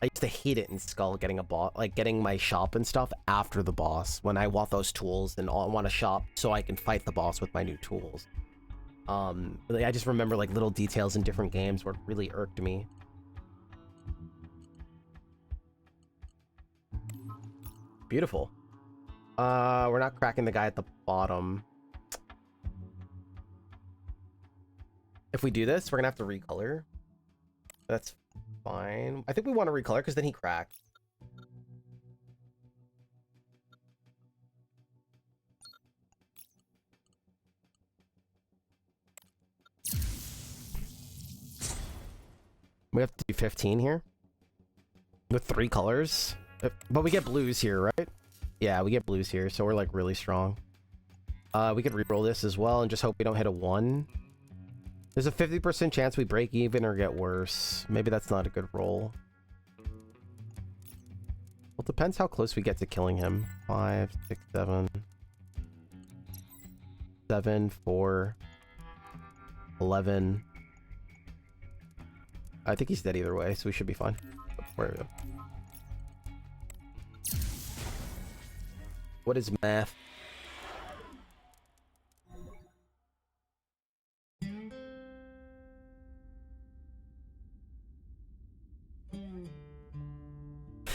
I used to hate it in Skull, getting getting my shop and stuff after the boss when I want those tools and I want a shop so I can fight the boss with my new tools. I just remember like little details in different games where it really irked me. Beautiful. We're not cracking the guy at the bottom. If we do this, we're gonna have to recolor. That's fine. I think we want to recolor because then he cracked. We have to do 15 here with 3 colors, but we get blues here, right? Yeah, we get blues here, so we're like really strong. We could reroll this as well and just hope we don't hit a 1. There's a 50% chance we break even or get worse. Maybe that's not a good roll. Well, it depends how close we get to killing him. 5, 6, 7. 7, 4. 11. I think he's dead either way, so we should be fine. Where are we? What is math?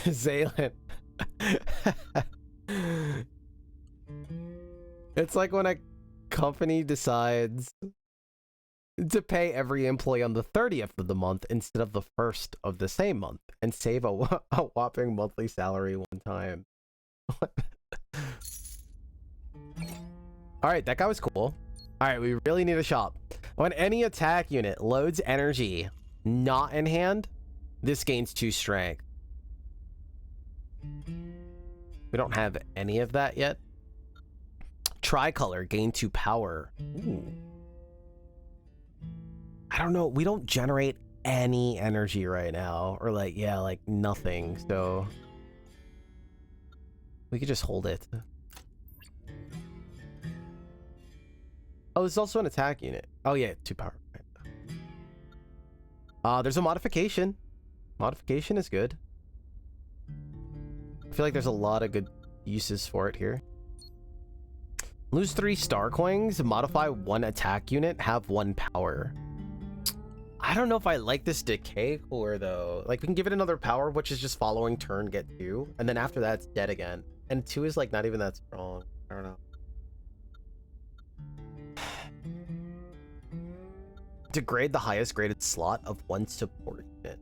Zaylan. It's like when a company decides to pay every employee on the 30th of the month instead of the 1st of the same month and save a whopping monthly salary one time. Alright, that guy was cool. Alright, we really need a shop. When any attack unit loads energy not in hand, this gains 2 strength. We don't have any of that yet. Tricolor, gain 2 power. Ooh. I don't know. We don't generate any energy right now. Or like, yeah, like nothing. So we could just hold it. Oh, there's also an attack unit. Oh yeah, 2 power. There's a modification. Modification is good. I feel like there's a lot of good uses for it here. Lose 3 star coins, modify 1 attack unit, have 1 power. I don't know if I like this decay core though. Like, we can give it another power, which is just following turn, get 2. And then after that, it's dead again. And 2 is like not even that strong. I don't know. Degrade the highest graded slot of 1 support unit.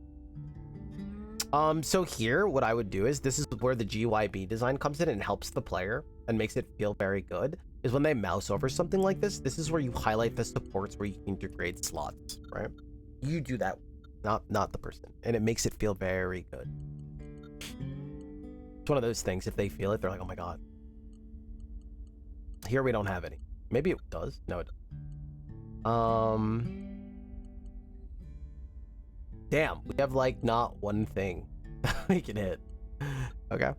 So here, what I would do is, this is where the GYB design comes in and helps the player and makes it feel very good, is when they mouse over something like this, this is where you highlight the supports where you can degrade slots, right? You do that, not the person, and it makes it feel very good. It's one of those things, if they feel it, they're like, oh my god. Here we don't have any. Maybe it does. No, it doesn't. Damn, we have like not one thing we can hit. Okay.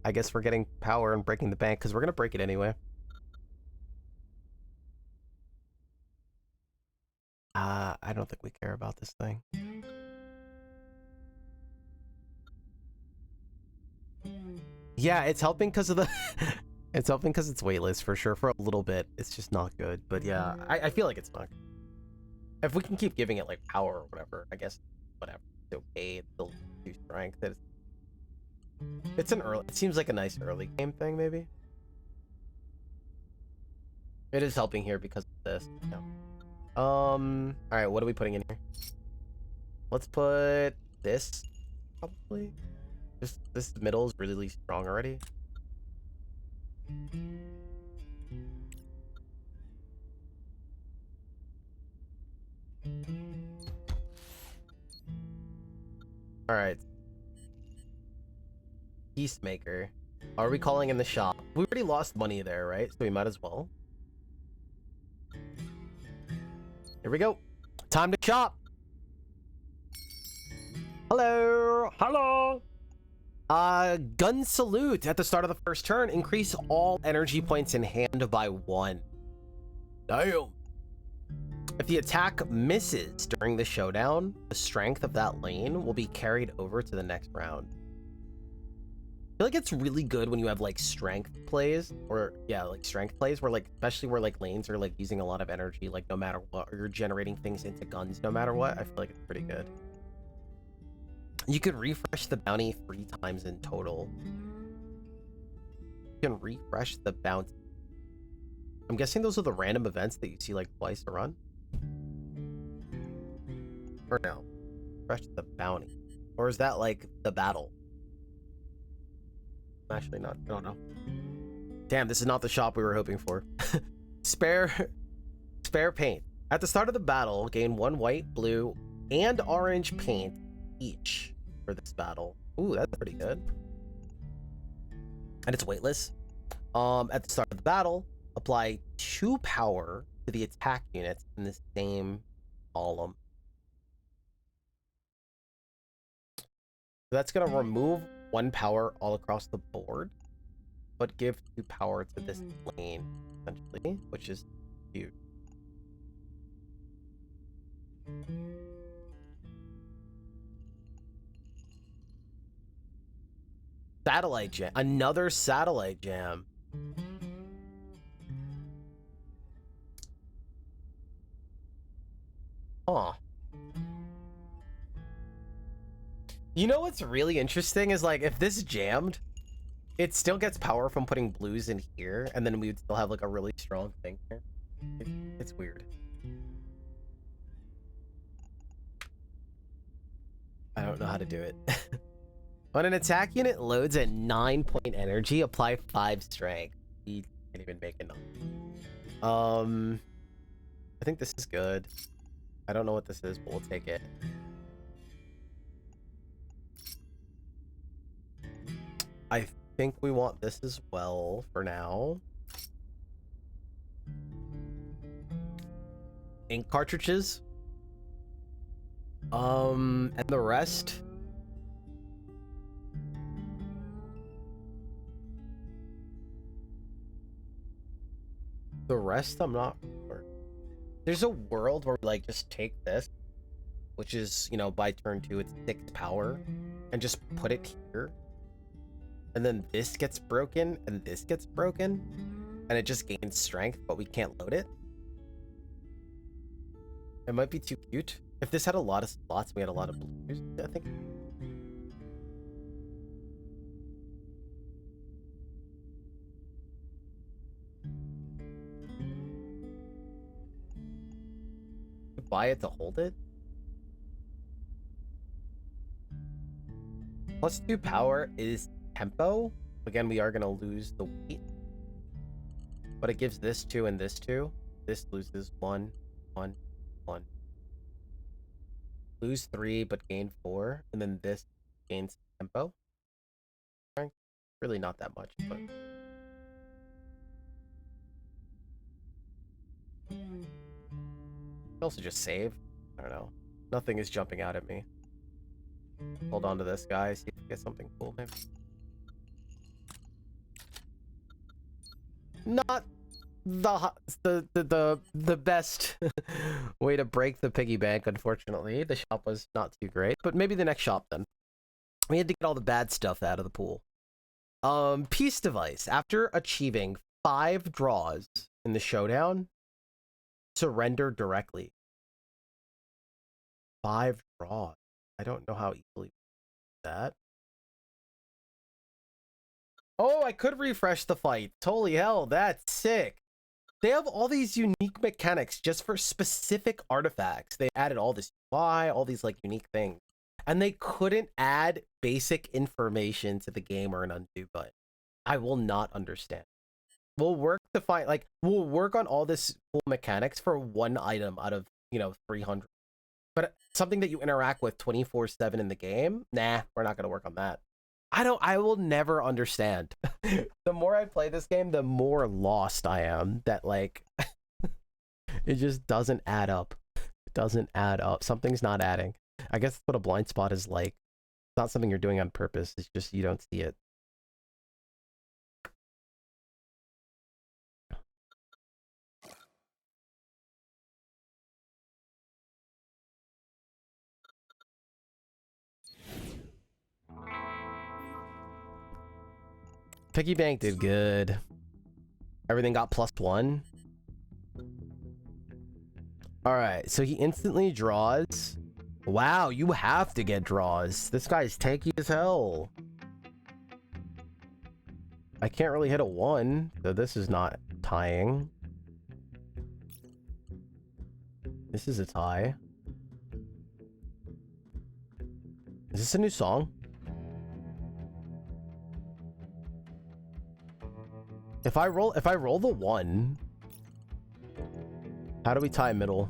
I guess we're getting power and breaking the bank because we're gonna break it anyway. I don't think we care about this thing. Yeah, it's helping because of the it's helping because it's weightless for sure for a little bit. It's just not good, but yeah, I feel like it's not good. If we can keep giving it like power or whatever, I guess whatever. It's okay. It's still 2 strength. It's an early. It seems like a nice early game thing, maybe. It is helping here because of this. Yeah. All right. What are we putting in here? Let's put this. Probably. This middle is really strong already. All right. Peacemaker. Are we calling in the shop? We already lost money there, right? So we might as well. Here we go. Time to shop. Hello. Hello. Gun salute at the start of the first turn. Increase all energy points in hand by 1. Damn. If the attack misses during the showdown, the strength of that lane will be carried over to the next round. I feel like it's really good when you have like strength plays, or yeah, like strength plays where like, especially where like lanes are like using a lot of energy, like no matter what, or you're generating things into guns no matter what. I feel like it's pretty good. You could refresh the bounty 3 times in total. You can refresh the bounty. I'm guessing those are the random events that you see like twice a run. Or no, refresh the bounty. Or is that like the battle? Actually not, I don't know. Damn, this is not the shop we were hoping for. Spare paint. At the start of the battle, gain 1 white, blue, and orange paint each for this battle. Ooh, that's pretty good. And it's weightless. At the start of the battle, apply 2 power to the attack units in the same column. So that's gonna remove 1 power all across the board, but give 2 power to this lane, essentially, which is huge. Satellite jam. Another satellite jam. Huh. You know what's really interesting is like if this jammed, it still gets power from putting blues in here, and then we would still have like a really strong thing here. It's weird. I don't know how to do it. When an attack unit loads at 9-point energy, apply 5 strength. We can't even make enough. I think this is good. I don't know what this is, but we'll take it. I think we want this as well for now. Ink cartridges. And the rest. The rest, I'm not sure. There's a world where we, like, just take this, which is, you know, by turn 2, it's 6 power, and just put it here. And then this gets broken, and this gets broken, and it just gains strength, but we can't load it. It might be too cute. If this had a lot of slots, we had a lot of blues, I think. Buy it to hold it. Plus 2 power is tempo. Again, we are going to lose the weight. But it gives this 2 and this 2. This loses 1, 1, 1. Lose 3, but gain 4. And then this gains tempo. Really not that much, but... also just save. I don't know. Nothing is jumping out at me. Hold on to this, guy. See if we get something cool, maybe. Not the best way to break the piggy bank, unfortunately. The shop was not too great, but maybe the next shop then. We had to get all the bad stuff out of the pool. Peace device. After achieving 5 draws in the showdown, surrender directly. 5 draws. I don't know how easily that. Oh, I could refresh the fight. Holy hell, that's sick. They have all these unique mechanics just for specific artifacts. They added all this UI, all these like unique things. And they couldn't add basic information to the game or an undo button. I will not understand. We'll work to find like we'll work on all this cool mechanics for one item out of 300. But something that you interact with 24/7 in the game, nah, we're not gonna work on that. I will never understand. The more I play this game, the more lost I am that like it just doesn't add up. It doesn't add up. Something's not adding. I guess that's what a blind spot is like. It's not something you're doing on purpose. It's just you don't see it. Piggy Bank did good. Everything got +1. Alright, so he instantly draws. Wow, you have to get draws. This guy's tanky as hell. I can't really hit a 1, so this is not tying. This is a tie. Is this a new song? If I roll the 1, how do we tie middle?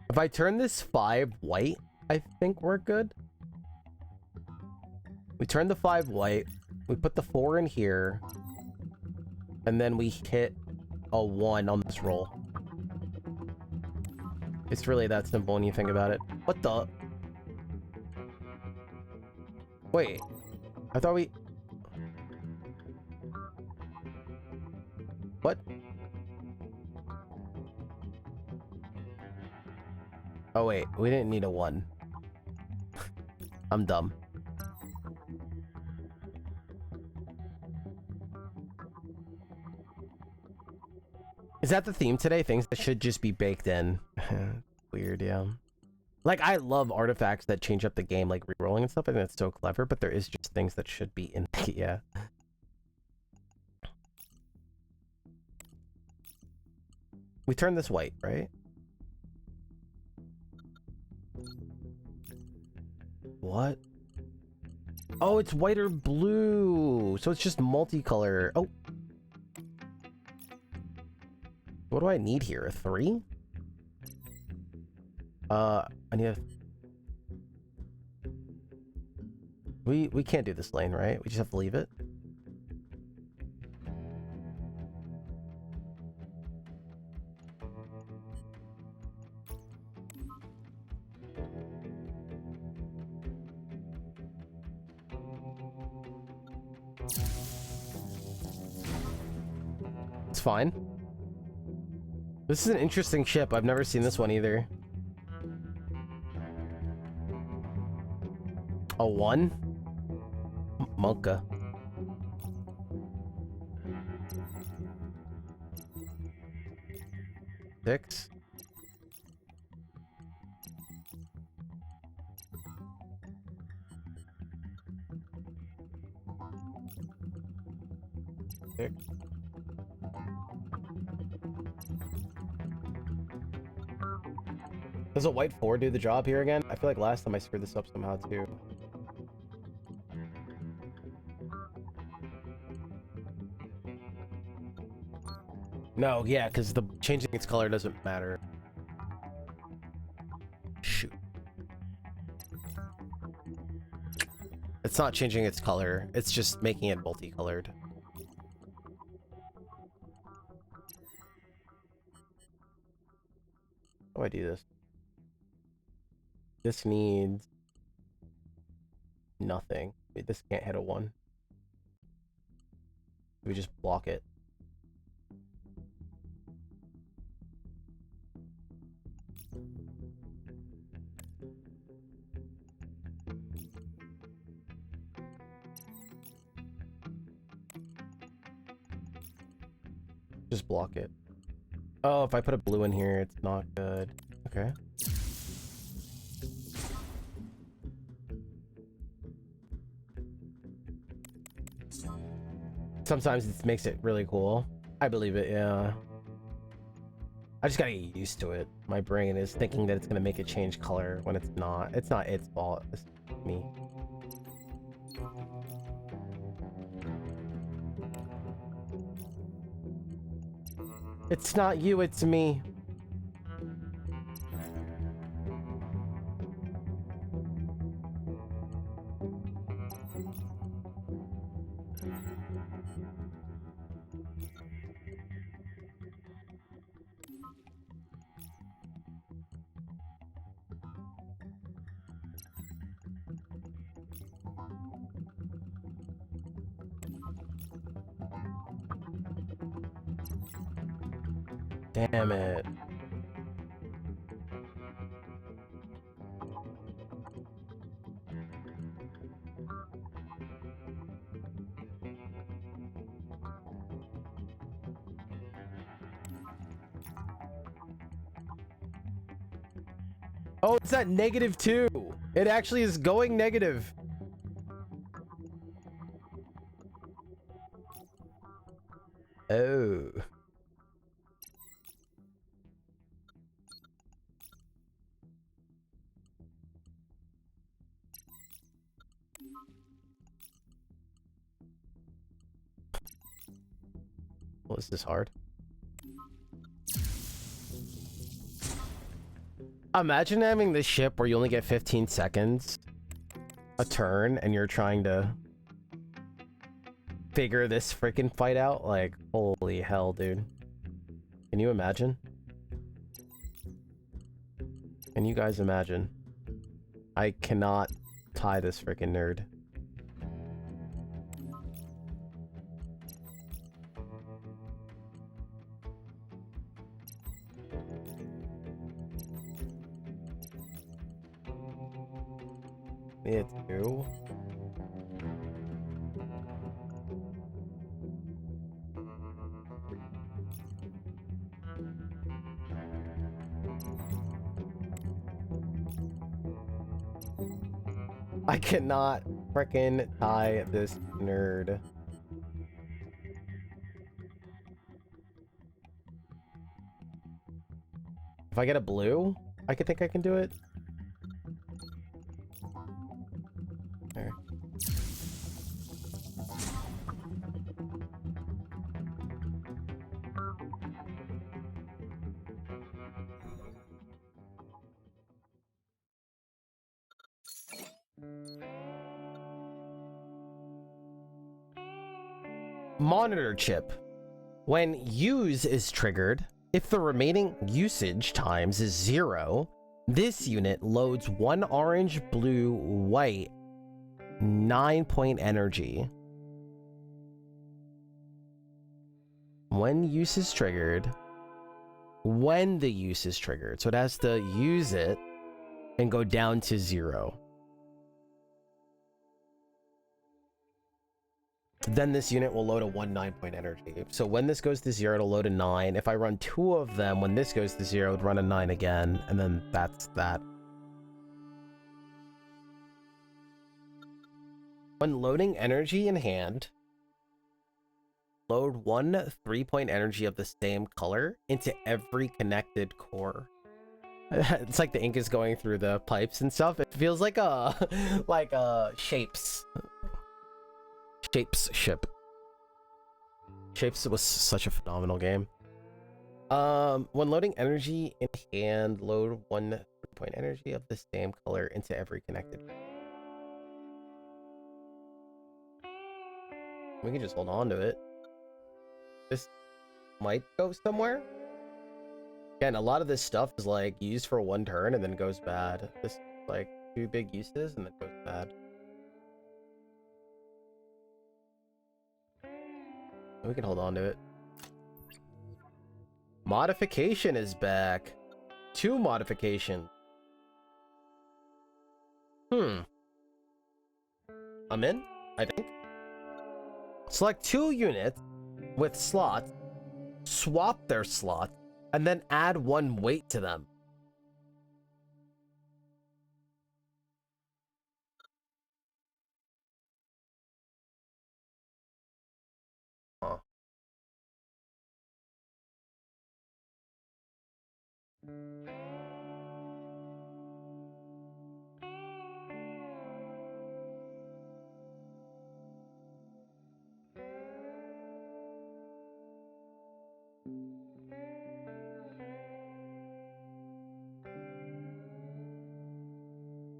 If I turn this 5 white, I think we're good. We turn the 5 white, we put the 4 in here, and then we hit a 1 on this roll. It's really that simple when you think about it. What the? Wait, I thought we... What? Oh wait, we didn't need a 1. I'm dumb. Is that the theme today? Things that should just be baked in. Weird, yeah. Like, I love artifacts that change up the game, like rerolling and stuff. I think that's so clever, but there is just things that should be in yeah. We turn this white, right? What? Oh, it's white or blue. So it's just multicolor. Oh. What do I need here? A 3? I need a... We can't do this lane, right? We just have to leave it. It's fine. This is an interesting ship. I've never seen this one either. A 1? Monka. Six. Six. Does a white 4 do the job here again? I feel like last time I screwed this up somehow too. No, yeah, because the changing its color doesn't matter. Shoot. It's not changing its color. It's just making it multicolored. How do I do this? This needs nothing. Wait, this can't hit a 1. We just block it. Just block it. Oh, if I put a blue in here, it's not good. Okay. Sometimes it makes it really cool. I believe it, yeah. I just gotta get used to it. My brain is thinking that it's gonna make it change color when it's not. It's not its fault. It's me. It's not you, it's me. Damn it. Oh, it's at -2. It actually is going negative. Oh. Well, is this hard? Imagine having this ship where you only get 15 seconds a turn and you're trying to figure this freaking fight out. Like, holy hell, dude. Can you imagine? Can you guys imagine? I cannot tie this freaking nerd. It's you. I cannot freaking tie this nerd. If I get a blue, I could think I can do it. There. Monitor chip. When use is triggered, if the remaining usage times is 0, this unit loads 1 orange, blue, white 9-point energy. When use is triggered, when the use is triggered, so it has to use it and go down to 0. Then this unit will load a 1 9-point energy. So when this goes to 0, it'll load a 9. If I run 2 of them, when this goes to 0, it would run a 9 again, and then that's that. When loading energy in hand, load 1 3-point energy of the same color into every connected core. It's like the ink is going through the pipes and stuff. It feels like a Shapes ship. Shapes was such a phenomenal game. When loading energy in hand, load 1 3-point energy of the same color into every connected. We can just hold on to it. This might go somewhere. Again, a lot of this stuff is like used for 1 turn and then goes bad. This like 2 big uses and then goes bad. We can hold on to it. Modification is back. 2 modification. I'm in, I think. Select 2 units with slots swap their slots, and then add one weight to them. Huh.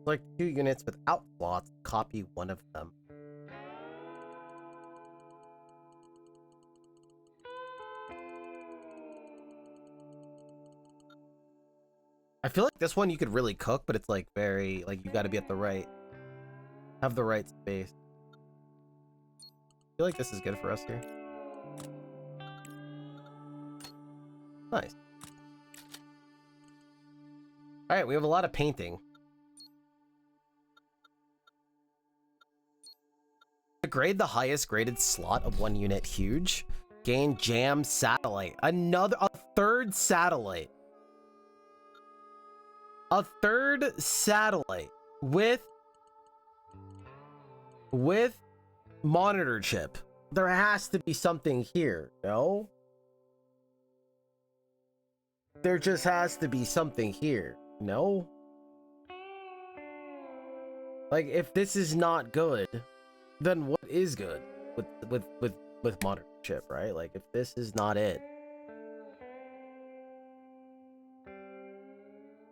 Like 2 units without slots, copy one of them. I feel like this one you could really cook, but it's like very, like you gotta be at the right, have the right space. I feel like this is good for us here. Nice. All right, we have a lot of painting. To grade the highest graded slot of 1 unit huge, gain jam satellite. A third satellite. A third satellite with monitor chip. There has to be something here, no? There just has to be something here, no? Like, if this is not good, then what is good with monitor chip, right? Like, if this is not it,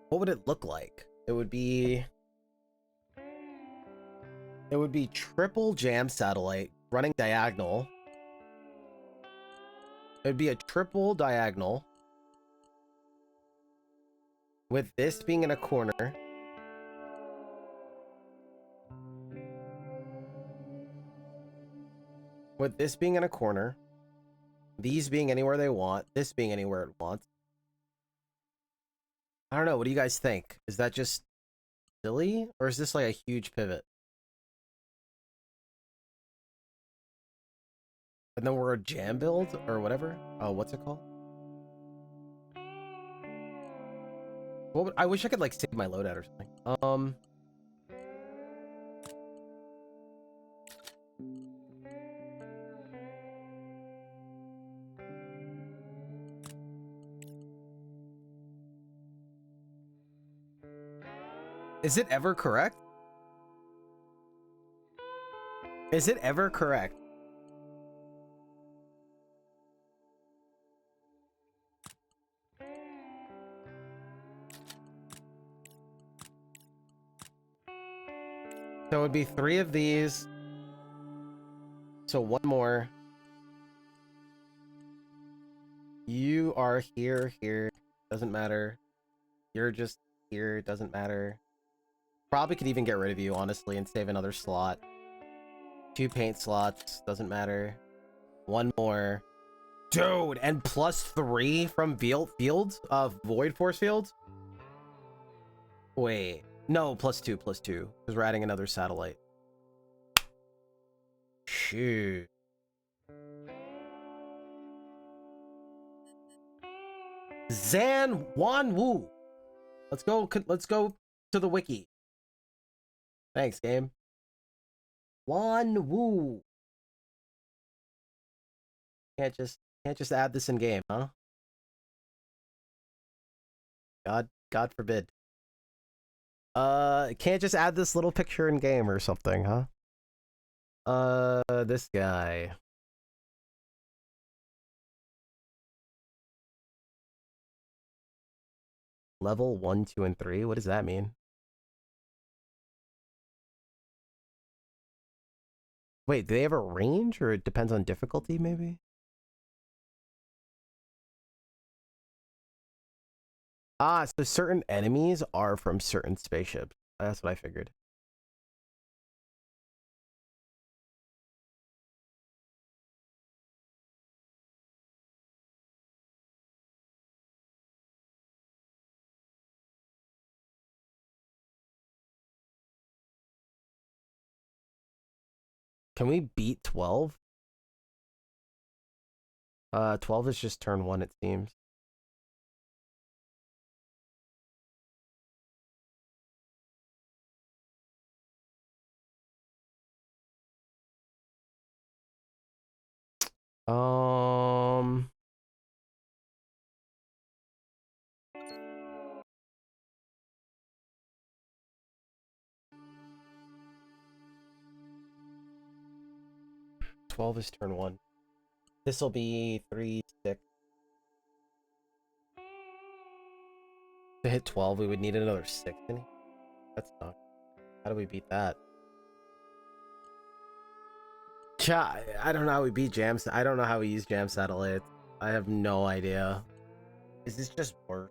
what would it look like? It would be triple jam satellite running diagonal. It would be a triple diagonal with this being in a corner. With this being in a corner, these being anywhere they want, this being anywhere it wants. I don't know. What do you guys think? Is that just silly, or is this like a huge pivot? And then we're a jam build or whatever. Oh, what's it called? I wish I could like save my loadout or something. Is it ever correct? Is it ever correct? So it would be 3 of these. So 1 more. You are here, doesn't matter. You're just here, doesn't matter. Probably could even get rid of you, honestly, and save another slot. 2 paint slots, doesn't matter. 1 more. Dude, and +3 from fields of Void Force fields? Wait. No, +2, +2. Because we're adding another satellite. Shoot. Zan Wan Wu. Let's go to the wiki. Thanks, game. Wan Wu. Can't just add this in game, huh? God forbid. Can't just add this little picture in game or something, huh? This guy. Level 1, 2, and 3? What does that mean? Wait, do they have a range, or it depends on difficulty, maybe? Ah, so certain enemies are from certain spaceships. That's what I figured. Can we beat 12? 12 is just turn 1, it seems. Um... 12 is turn 1. This'll be 3, 6. To hit 12, we would need another 6 in here. That's not... How do we beat that? I don't know how we beat jams. I don't know how we use jam satellites. I have no idea. Is this just worse?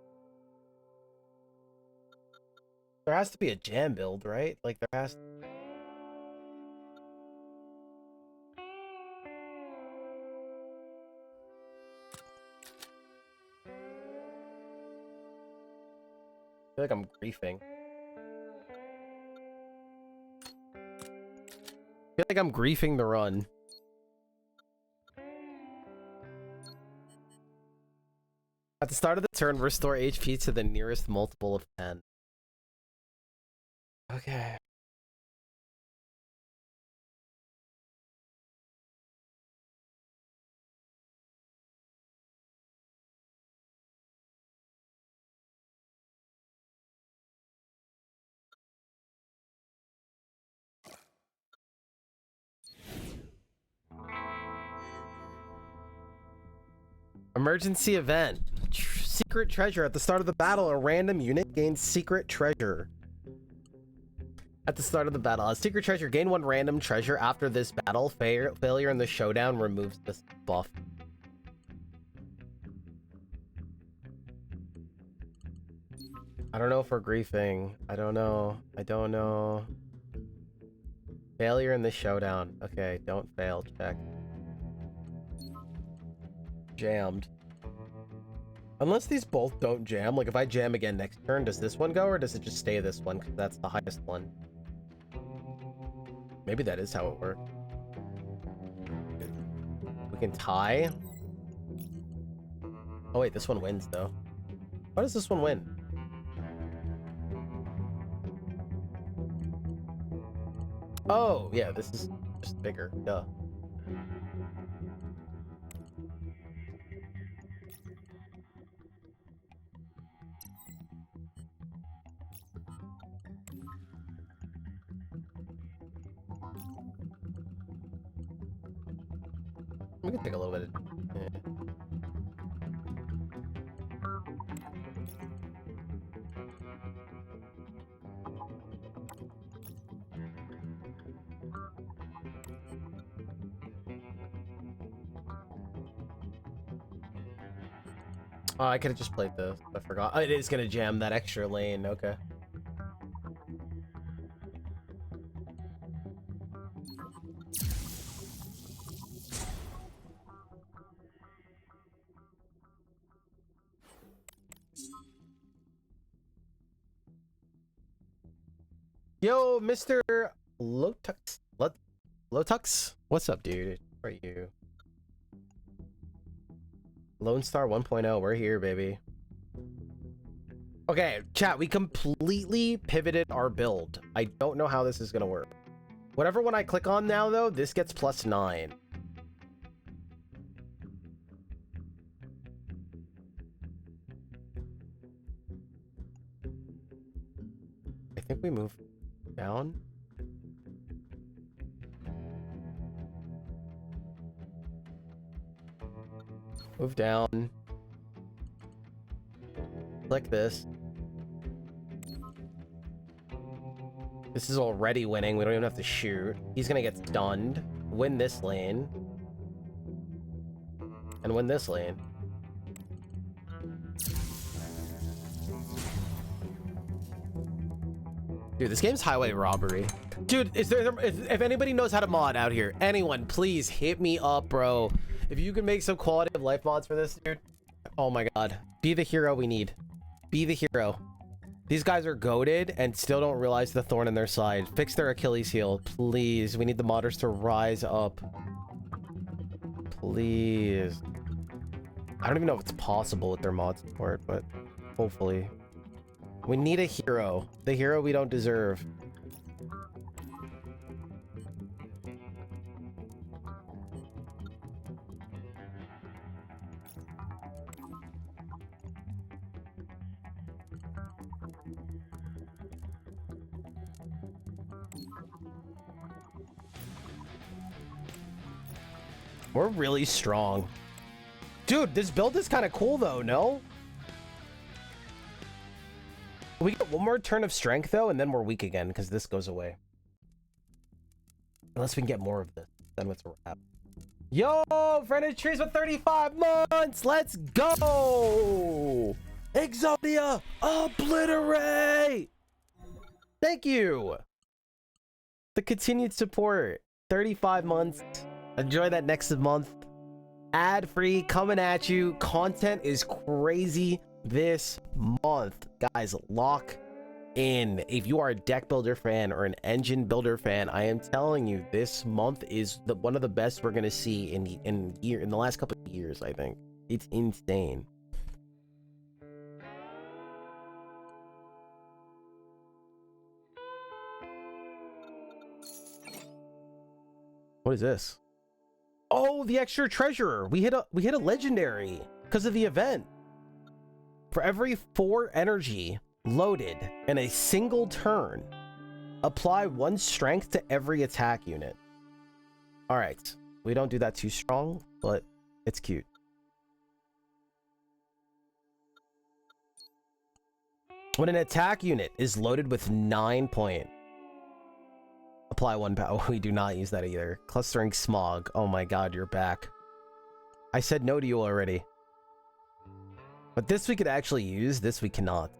There has to be a jam build, right? Like, there has to... I feel like I'm griefing. I feel like I'm griefing the run. At the start of the turn, restore HP to the nearest multiple of 10. Okay. Emergency event. Secret treasure. At the start of the battle, a random unit gains secret treasure. At the start of the battle, a secret treasure. Gain 1 random treasure after this battle. Failure in the showdown removes this buff. I don't know if we're griefing. I don't know. I don't know. Failure in the showdown. Okay, don't fail. Check. Jammed. Unless these both don't jam, like if I jam again next turn, does this one go or does it just stay this one? Because that's the highest one. Maybe that is how it works. We can tie. Oh wait, this one wins though. Why does this one win? Oh, yeah, this is just bigger. Duh. We can take a little bit of... Yeah. Oh, I could have just played this. I forgot. Oh, it is gonna jam that extra lane. Okay. Yo, Mr. Lotux. Lotux? What's up, dude? Where are you? Lonestar 1.0. We're here, baby. Okay, chat, we completely pivoted our build. I don't know how this is gonna work. Whatever one I click on now, though, this gets +9. I think we move down. Move down. Click this. This is already winning. We don't even have to shoot. He's gonna get stunned. Win this lane. And win this lane. Dude, this game's highway robbery. Dude, if anybody knows how to mod out here, anyone, please hit me up, bro. If you can make some quality of life mods for this, dude. Oh my god. Be the hero we need. Be the hero. These guys are goated and still don't realize the thorn in their side. Fix their Achilles heel, please. We need the modders to rise up. Please. I don't even know if it's possible with their mod support, but hopefully. We need a hero. The hero we don't deserve. We're really strong. Dude, this build is kind of cool though, no? We get one more turn of strength though, and then we're weak again because this goes away. Unless we can get more of this, then what's a wrap. Yo, French Trees with 35 months! Let's go! Exodia, obliterate! Thank you! The continued support. 35 months. Enjoy that next month. Ad-free coming at you. Content is crazy this month. Guys, lock in. If you are a deck builder fan or an engine builder fan, I am telling you, this month is one of the best we're gonna see in the last couple of years, I think. It's insane. What is this? Oh, the extra treasurer. We hit a legendary because of the event. For every 4 energy loaded in a single turn, apply 1 strength to every attack unit. All right, we don't do that too strong, but it's cute. When an attack unit is loaded with 9 point, apply 1 power. We do not use that either. Clustering smog. Oh my god, you're back. I said no to you already. But this we could actually use. This we cannot.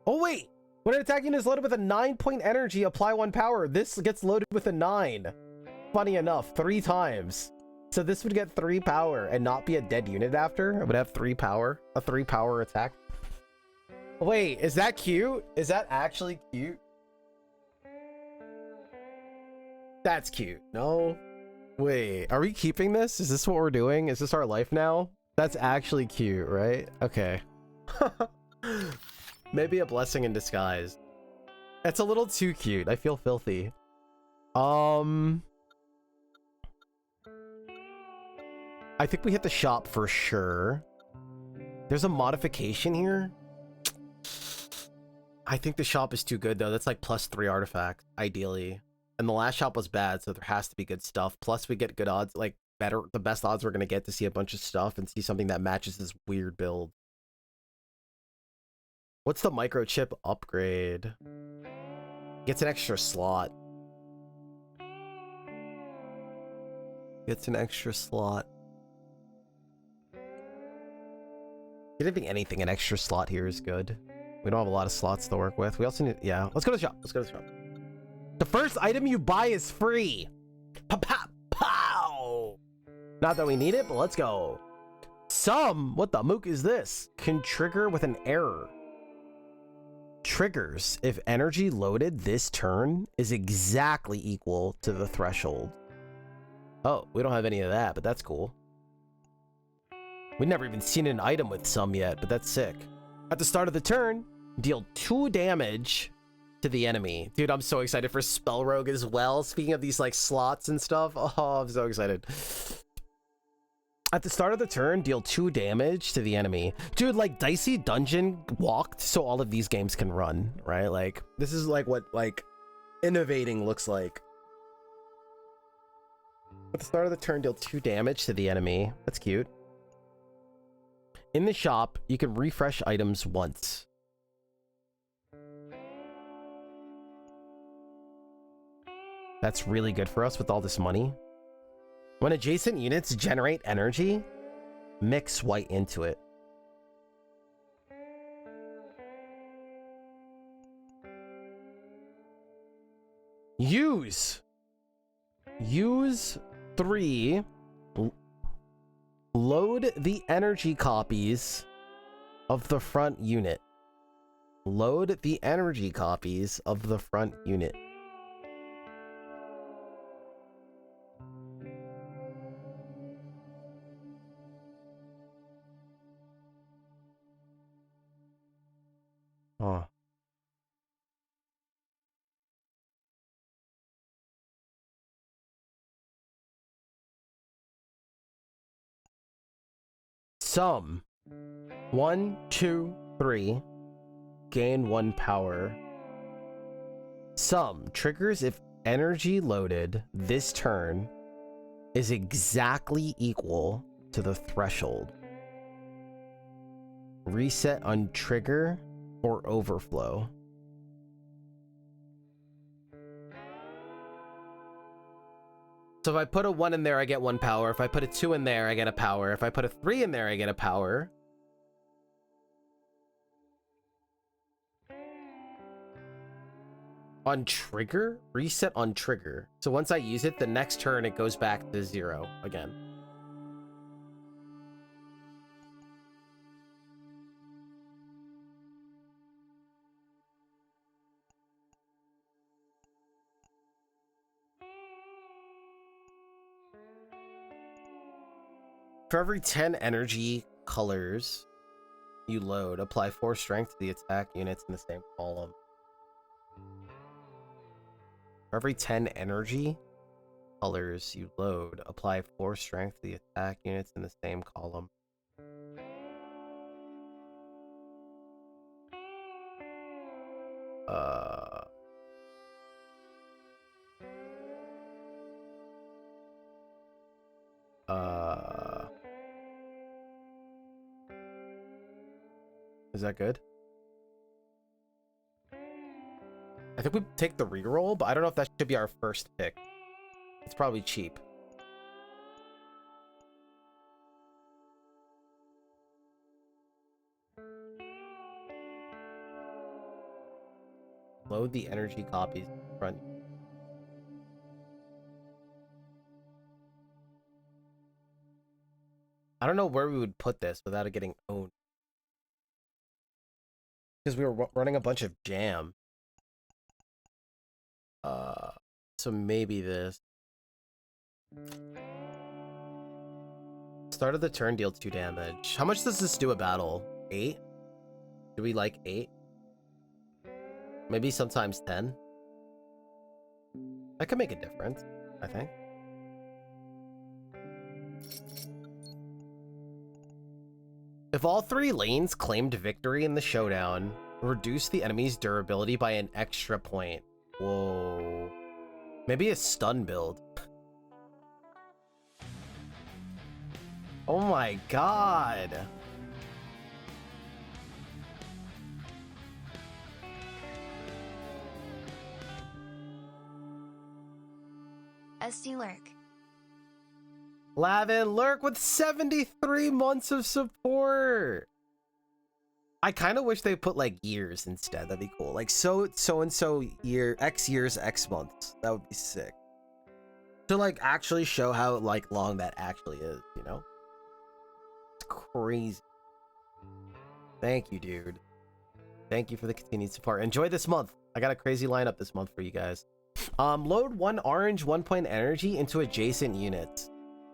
Oh wait! When an attack unit is loaded with a 9 point energy, apply 1 power. This gets loaded with a 9. Funny enough, 3 times. So this would get 3 power and not be a dead unit after. It would have 3 power. A 3 power attack. Wait, is that cute? Is that actually cute? That's cute. No. Wait, are we keeping this? Is this what we're doing? Is this our life now? That's actually cute, right? Okay. Maybe a blessing in disguise. It's a little too cute. I feel filthy. I think we hit the shop for sure. There's a modification here. I think the shop is too good though. That's like +3 artifacts, ideally. And the last shop was bad, so there has to be good stuff. Plus we get good odds, like the best odds we're gonna get to see a bunch of stuff and see something that matches this weird build. What's the microchip upgrade? Gets an extra slot. Gets an extra slot. I don't think anything an extra slot here is good. We don't have a lot of slots to work with. We also need, yeah. Let's go to the shop. Let's go to the shop. The first item you buy is free. Pow! Not that we need it, but let's go. What the mook is this? Can trigger with an error. Triggers if energy loaded this turn is exactly equal to the threshold. Oh, we don't have any of that, but that's cool. We've never even seen an item with some yet, but that's sick. At the start of the turn, deal 2 damage to the enemy. Dude, I'm so excited for Spell Rogue as well. Speaking of these like slots and stuff. Oh, I'm so excited. At the start of the turn, deal 2 damage to the enemy. Dude, like Dicey Dungeon walked so all of these games can run, right? Like this is like what like innovating looks like. At the start of the turn, deal 2 damage to the enemy. That's cute. In the shop, you can refresh items once. That's really good for us with all this money. When adjacent units generate energy, mix white into it. Use 3. Load the energy copies of the front unit. Load the energy copies of the front unit. Oh. Sum 1, 2, 3. Gain 1 power. Sum triggers if energy loaded this turn is exactly equal to the threshold. Reset on trigger or overflow. So if I put a 1 in there, I get 1 power. If I put a 2 in there, I get a power. If I put a 3 in there, I get a power. On trigger? Reset on trigger. So once I use it, the next turn it goes back to 0 again. For every 10 energy colors you load, apply 4 strength to the attack units in the same column. For every 10 energy colors you load, apply 4 strength to the attack units in the same column. Is that good? I think we take the reroll, but I don't know if that should be our first pick. It's probably cheap. Load the energy copies in front. I don't know where we would put this without it getting owned. Because we were running a bunch of jam. So maybe this. Start of the turn, deal 2 damage. How much does this do a battle? 8? Do we like 8? Maybe sometimes 10? That could make a difference, I think. If all 3 lanes claimed victory in the showdown, reduce the enemy's durability by an extra point. Whoa. Maybe a stun build. Oh my god. SD Lurk. Lavin Lurk with 73 months of support. I kind of wish they put like years instead. That'd be cool. Like so and so year, X years, X months. That would be sick. To like actually show how like long that actually is, you know? It's crazy. Thank you, dude. Thank you for the continued support. Enjoy this month. I got a crazy lineup this month for you guys. Load 1 orange 1 point energy into adjacent units.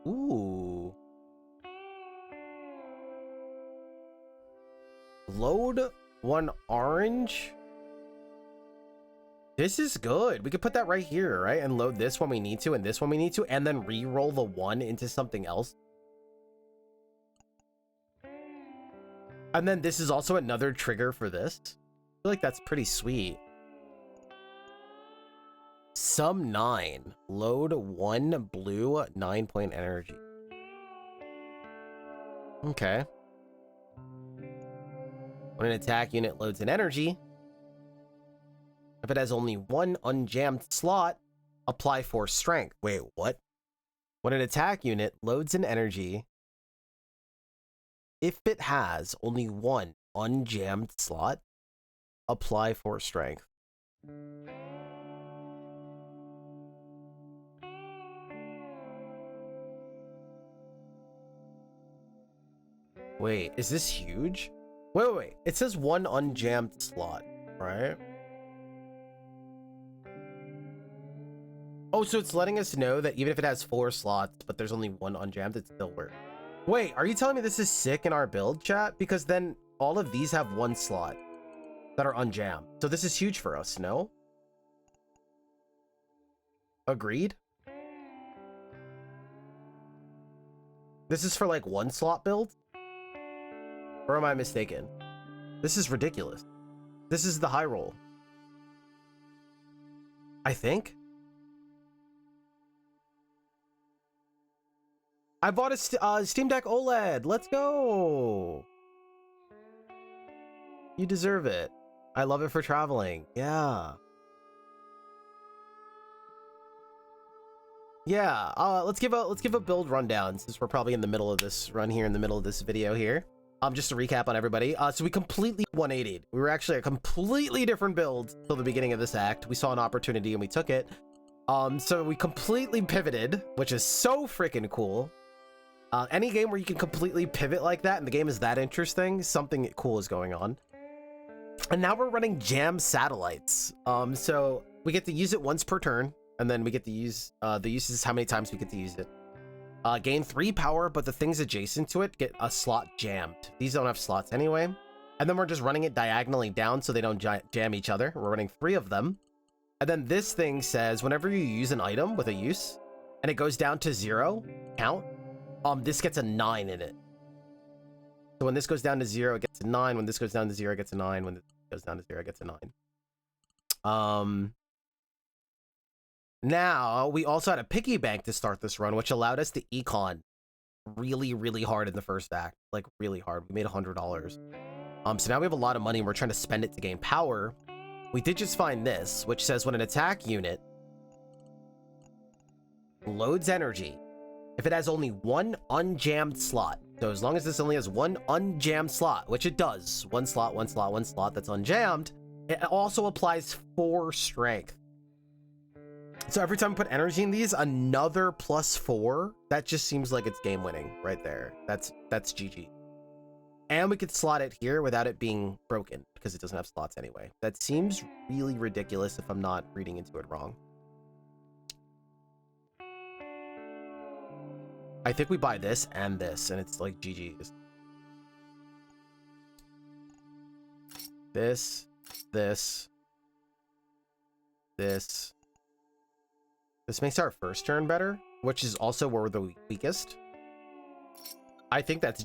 Ooh. Load 1 orange. This is good. We could put that right here, right? And load this when we need to and this when we need to, and then re-roll the 1 into something else. And then this is also another trigger for this. I feel like that's pretty sweet. Sum 9. Load 1 blue 9 point energy. Okay. When an attack unit loads an energy, if it has only 1 unjammed slot, apply 4 strength. Wait, what? When an attack unit loads an energy, if it has only 1 unjammed slot, apply 4 strength. Wait, is this huge? Wait. It says 1 unjammed slot, right? Oh, so it's letting us know that even if it has 4 slots, but there's only 1 unjammed, it still works. Wait, are you telling me this is sick in our build, chat? Because then all of these have 1 slot. that are unjammed. So this is huge for us, no? Agreed? This is for like one slot build? Or am I mistaken? This is ridiculous. This is the high roll. I think. I bought a Steam Deck OLED. Let's go. You deserve it. I love it for traveling. Yeah. Yeah. Let's give a build rundown since we're probably in the middle of this run here, in the middle of this video here. Just to recap on everybody. So we completely 180'd. We were actually a completely different build till the beginning of this act. We saw an opportunity and we took it. So we completely pivoted, which is so freaking cool. Any game where you can completely pivot like that and the game is that interesting, something cool is going on. And now we're running jam satellites. So we get to use it once per turn, and then we get to use the uses how many times we get to use it. Gain 3 power, but the things adjacent to it get a slot jammed. These don't have slots anyway. And then we're just running it diagonally down so they don't jam each other. We're running 3 of them. And then this thing says whenever you use an item with a use and it goes down to 0 count, this gets a 9 in it. So when this goes down to 0, it gets a 9. When this goes down to 0, it gets a 9. When this goes down to 0, it gets a 9. Now, we also had a piggy bank to start this run, which allowed us to econ really, really hard in the first act. Like, really hard. We made $100. So now we have a lot of money and we're trying to spend it to gain power. We did just find this, which says when an attack unit loads energy, if it has only one unjammed slot, so as long as this only has one unjammed slot, which it does, one slot that's unjammed, it also applies 4 strength. So every time we put energy in these, another +4, that just seems like it's game winning right there. That's GG. And we could slot it here without it being broken because it doesn't have slots anyway. That seems really ridiculous if I'm not reading into it wrong. I think we buy this and it's like GG's. This. This makes our first turn better, which is also where we're the weakest. I think that's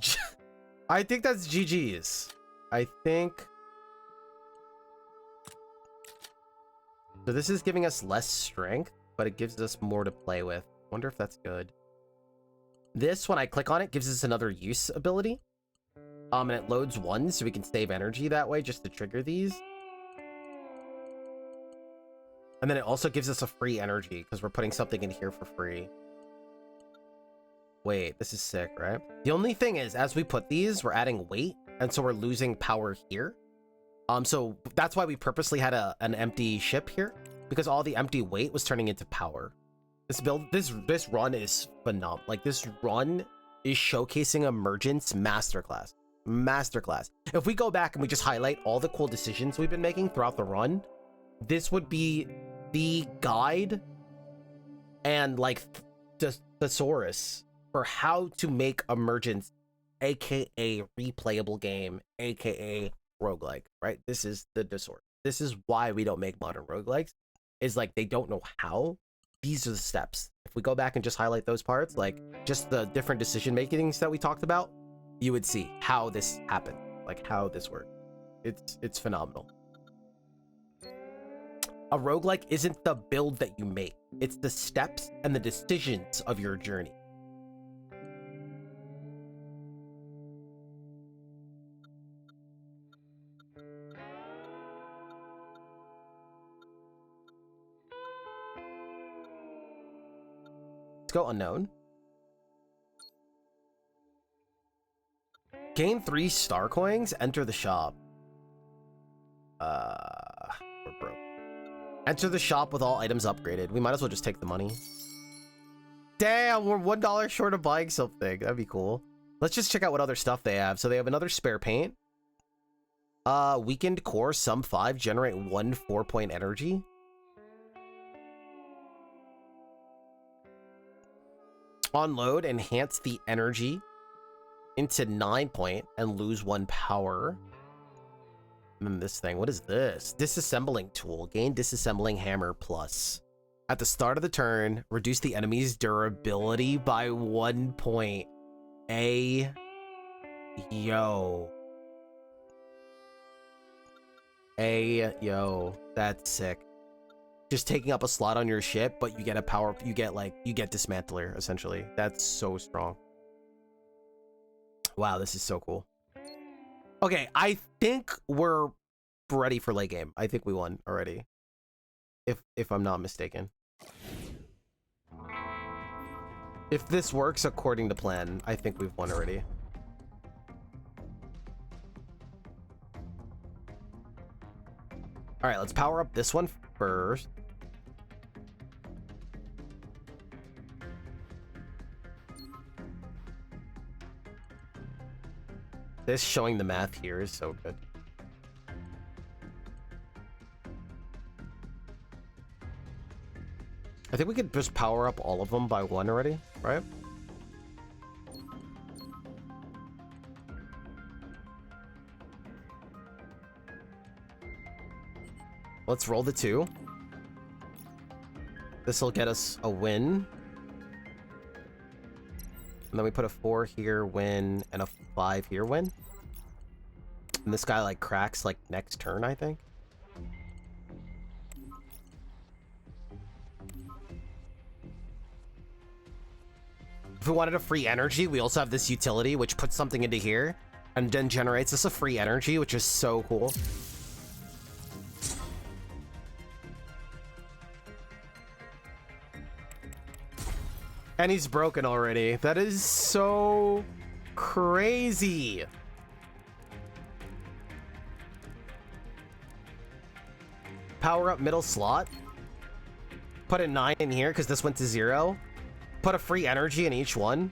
GG's. I think. So this is giving us less strength, but it gives us more to play with. Wonder if that's good. This, when I click on it, gives us another use ability. And it loads 1, so we can save energy that way just to trigger these. And then it also gives us a free energy because we're putting something in here for free. Wait, this is sick, right? The only thing is, as we put these, we're adding weight, and so we're losing power here. So that's why we purposely had an empty ship here, because all the empty weight was turning into power. This run is phenomenal. Like, this run is showcasing Emergence masterclass. If we go back and we just highlight all the cool decisions we've been making throughout the run, this would be the guide and like the thesaurus for how to make Emergence, aka replayable game, aka roguelike, right? This is the thesaurus. This is why we don't make modern roguelikes, is like they don't know how. These are the steps. If we go back and just highlight those parts, like just the different decision makings that we talked about, you would see how this happened, like how this worked. It's phenomenal. A roguelike isn't the build that you make. It's the steps and the decisions of your journey. Let's go unknown. Gain 3 star coins, enter the shop. We're broke. Enter the shop with all items upgraded. We might as well just take the money. Damn, we're $1 short of buying something. That'd be cool. Let's just check out what other stuff they have. So they have another spare paint. Weakened core, sum 5, generate 1 4-point energy. On load, enhance the energy into 9 point and lose 1 power. And then this thing. What is this? Disassembling tool. Gain disassembling hammer plus. At the start of the turn, reduce the enemy's durability by 1 point. Yo. Yo. That's sick. Just taking up a slot on your ship, but you get a power, you get dismantler, essentially. That's so strong. Wow, this is so cool. Okay, I think we're ready for late game. I think we won already. If I'm not mistaken. If this works according to plan, I think we've won already. All right, let's power up this one first. This showing the math here is so good. I think we could just power up all of them by 1 already, right? Let's roll the 2. This will get us a win. And then we put a 4 here, win, and a 5 here, win. And this guy, like, cracks, like, next turn, I think. If we wanted a free energy, we also have this utility, which puts something into here, and then generates us a free energy, which is so cool. And he's broken already. That is so crazy. Power up middle slot. Put a 9 in here because this went to 0. Put a free energy in each one.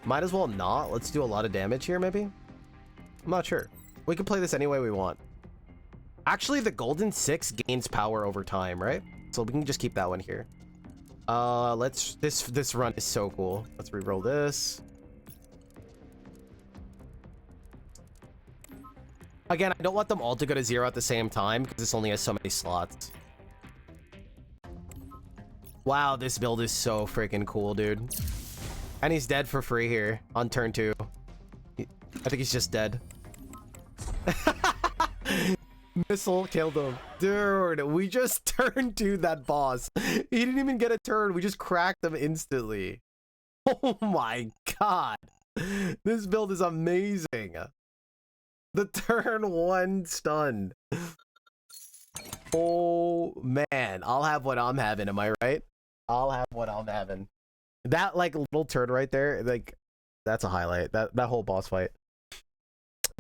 Might as well not. Let's do a lot of damage here, maybe. I'm not sure. We can play this any way we want. Actually, the golden 6 gains power over time, right? So we can just keep that one here. This run is so cool. Let's reroll this. Again, I don't want them all to go to 0 at the same time because this only has so many slots. Wow, this build is so freaking cool, dude. And he's dead for free here on turn 2. I think he's just dead. Missile killed him. Dude, we just turned to that boss. He didn't even get a turn. We just cracked him instantly. Oh my god. This build is amazing. The turn 1 stun. Oh man, I'll have what I'm having, am I right? I'll have what I'm having. That like little turn right there, like that's a highlight. That whole boss fight.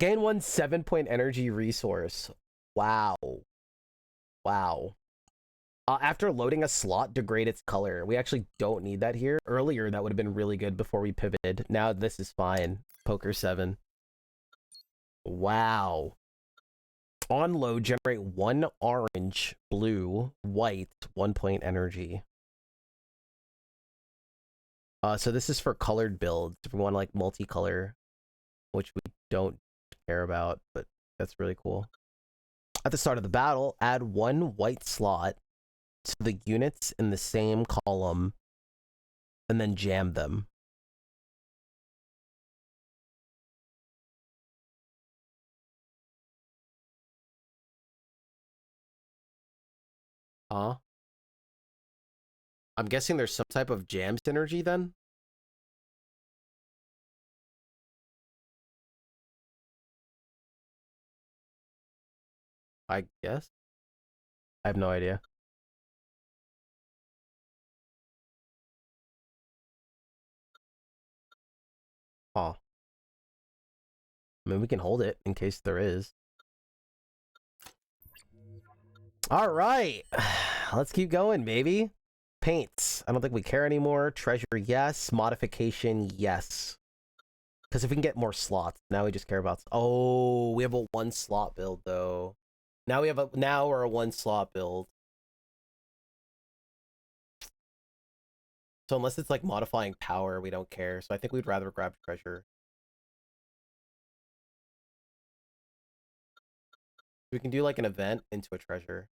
Gain 1 7-point energy resource. Wow. Wow. After loading a slot, degrade its color. We actually don't need that here. Earlier, that would have been really good before we pivoted. Now this is fine. Poker 7. Wow. On load, generate 1 orange, blue, white, 1-point energy. So this is for colored builds. If we want like multicolor, which we don't care about, but that's really cool. At the start of the battle, add 1 white slot to the units in the same column and then jam them. I'm guessing there's some type of jam synergy then? I guess. I have no idea. Oh. I mean, we can hold it in case there is. All right. Let's keep going, baby. Paints. I don't think we care anymore. Treasure, yes. Modification, yes. Because if we can get more slots, now we just care about... Oh, we have a 1 slot build, though. Now we're a 1 slot build. So unless it's like modifying power, we don't care. So I think we'd rather grab treasure. We can do like an event into a treasure.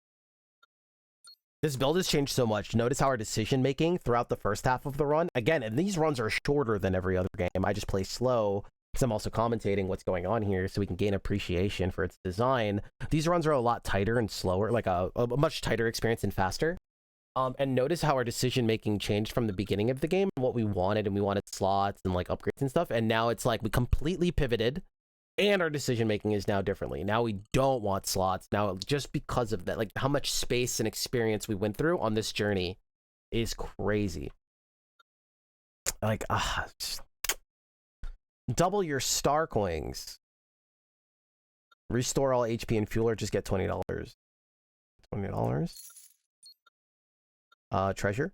This build has changed so much. Notice how our decision making throughout the first half of the run. Again, and these runs are shorter than every other game. I just play slow because I'm also commentating what's going on here so we can gain appreciation for its design. These runs are a lot tighter and slower, like a much tighter experience and faster. And notice how our decision making changed from the beginning of the game, what we wanted, and we wanted slots and like upgrades and stuff. And now it's like we completely pivoted. And our decision making is now differently. Now we don't want slots. Now, just because of that, like how much space and experience we went through on this journey is crazy. Like, double your star coins. Restore all HP and fuel, or just get $20. $20. Treasure.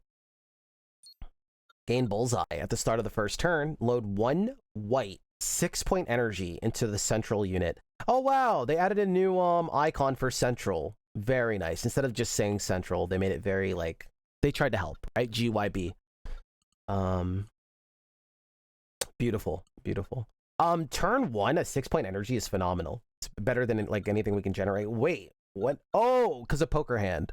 Gain bullseye. At the start of the first turn, load 1 white 6-point energy into the central unit. Oh wow, they added a new icon for central. Very nice. Instead of just saying central, they made it very like they tried to help, right? GYB. Beautiful, beautiful. Turn 1 a 6-point energy is phenomenal. It's better than like anything we can generate. Wait, what? Oh, because of poker hand.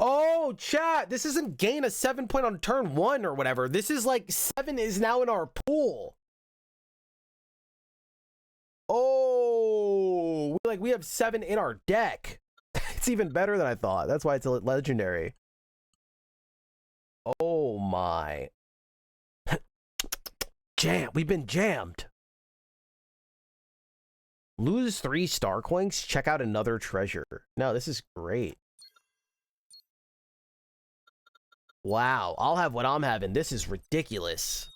Oh, chat, this isn't gain a 7-point on turn 1 or whatever. This is like 7 is now in our pool. Oh, we have 7 in our deck. It's even better than I thought. That's why it's a legendary. Oh my. Jam. We've been jammed. Lose 3 star coins. Check out another treasure. No, this is great. Wow, I'll have what I'm having. This is ridiculous.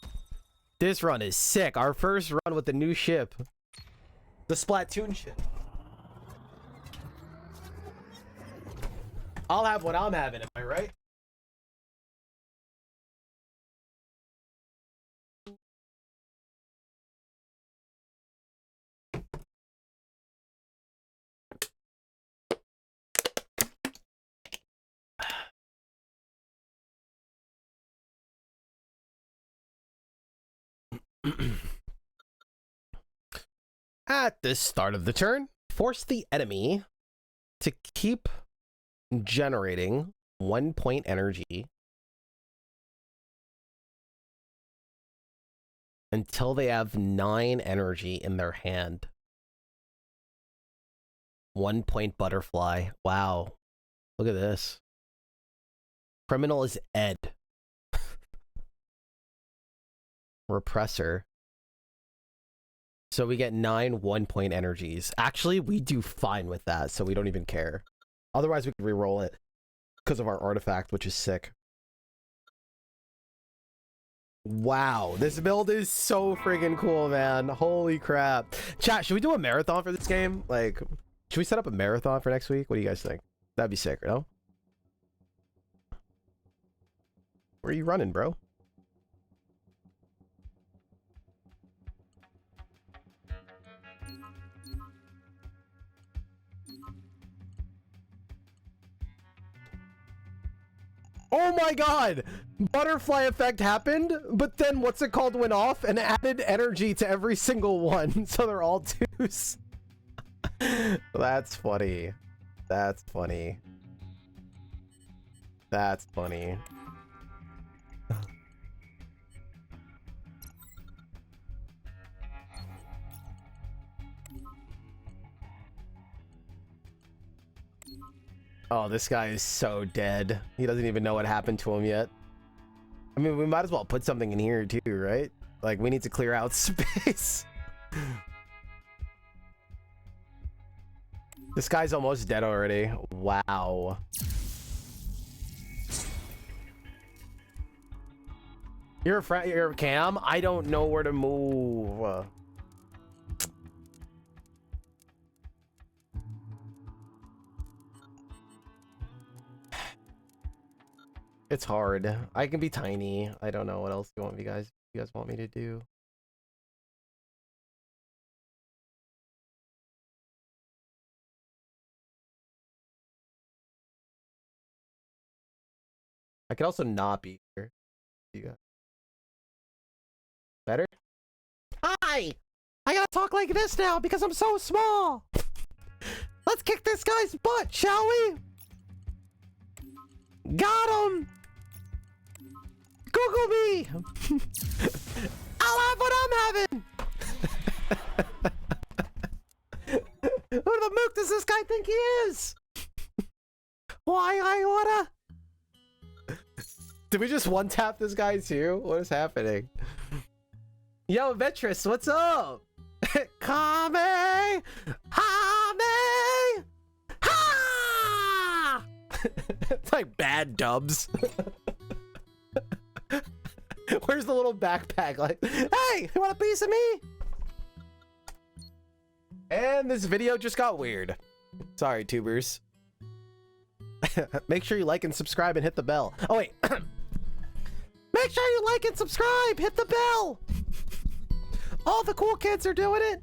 This run is sick. Our first run with the new ship. The Splatoon ship. I'll have what I'm having, am I right? At the start of the turn, force the enemy to keep generating 1-point energy until they have 9 energy in their hand. 1-point butterfly. Wow. Look at this. Criminal is Ed. Repressor. So we get 9 1-point energies. Actually, we do fine with that, so we don't even care. Otherwise, we could reroll it because of our artifact, which is sick. Wow, this build is so friggin' cool, man. Holy crap. Chat, should we do a marathon for this game? Like, should we set up a marathon for next week? What do you guys think? That'd be sick, no? Where are you running, bro? Oh my god! Butterfly effect happened, but then what's it called went off and added energy to every single one, so they're all 2s. That's funny. That's funny. That's funny. Oh, this guy is so dead. He doesn't even know what happened to him yet. I mean, we might as well put something in here too, right? Like, we need to clear out space. This guy's almost dead already. Wow. You're a Cam? I don't know where to move. It's hard. I can be tiny. I don't know what else you guys want me to do. I could also not be here. You got better? Hi! I gotta talk like this now because I'm so small! Let's kick this guy's butt, shall we? Got him! Google me! I'll have what I'm having! Who the mook does this guy think he is? Why I oughta? Did we just one-tap this guy too? What is happening? Yo, Vetris, what's up? Kame! Hame! Ha! It's like bad dubs. Where's the little backpack? Like, hey, you want a piece of me? And this video just got weird. Sorry, tubers. Make sure you like and subscribe and hit the bell. Oh, wait. Make sure you like and subscribe. Hit the bell. All the cool kids are doing it.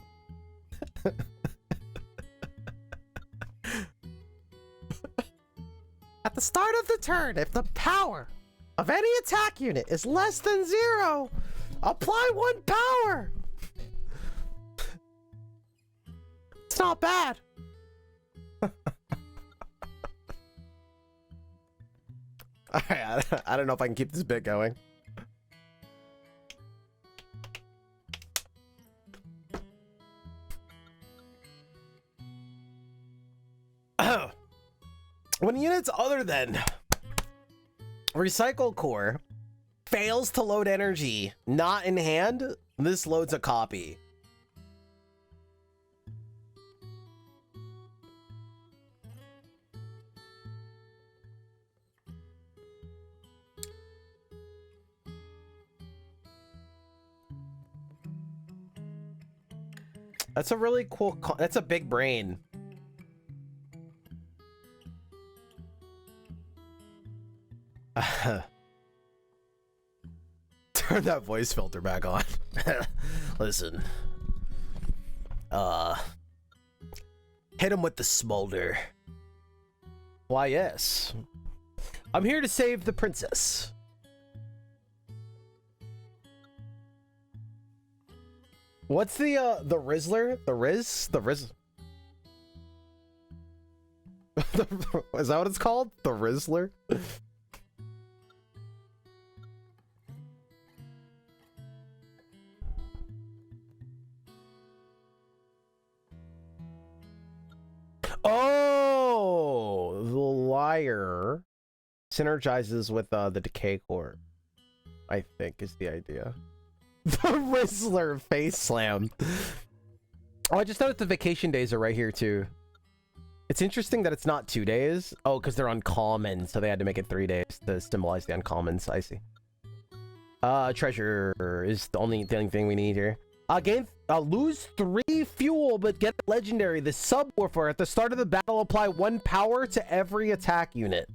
At the start of the turn, if the power of any attack unit is less than 0, apply 1 power. It's not bad. Alright, I don't know if I can keep this bit going. When units other than Recycle Core fails to load energy not in hand, this loads a copy. That's a really cool, that's a big brain. Turn that voice filter back on. Listen. Hit him with the smolder. Why, yes. I'm here to save the princess. What's the Rizzler? The Riz? The Riz? Is that what it's called? The Rizzler? Oh, the liar synergizes with the decay core, I think is the idea. The Rizzler face slam. Oh, I just noticed the vacation days are right here too. It's interesting that it's not 2 days. Oh, because they're uncommon, so they had to make it 3 days to symbolize the uncommons. I see. Treasure is the only thing we need here. Lose 3 fuel, but get legendary. The subwoofer at the start of the battle, apply 1 power to every attack unit.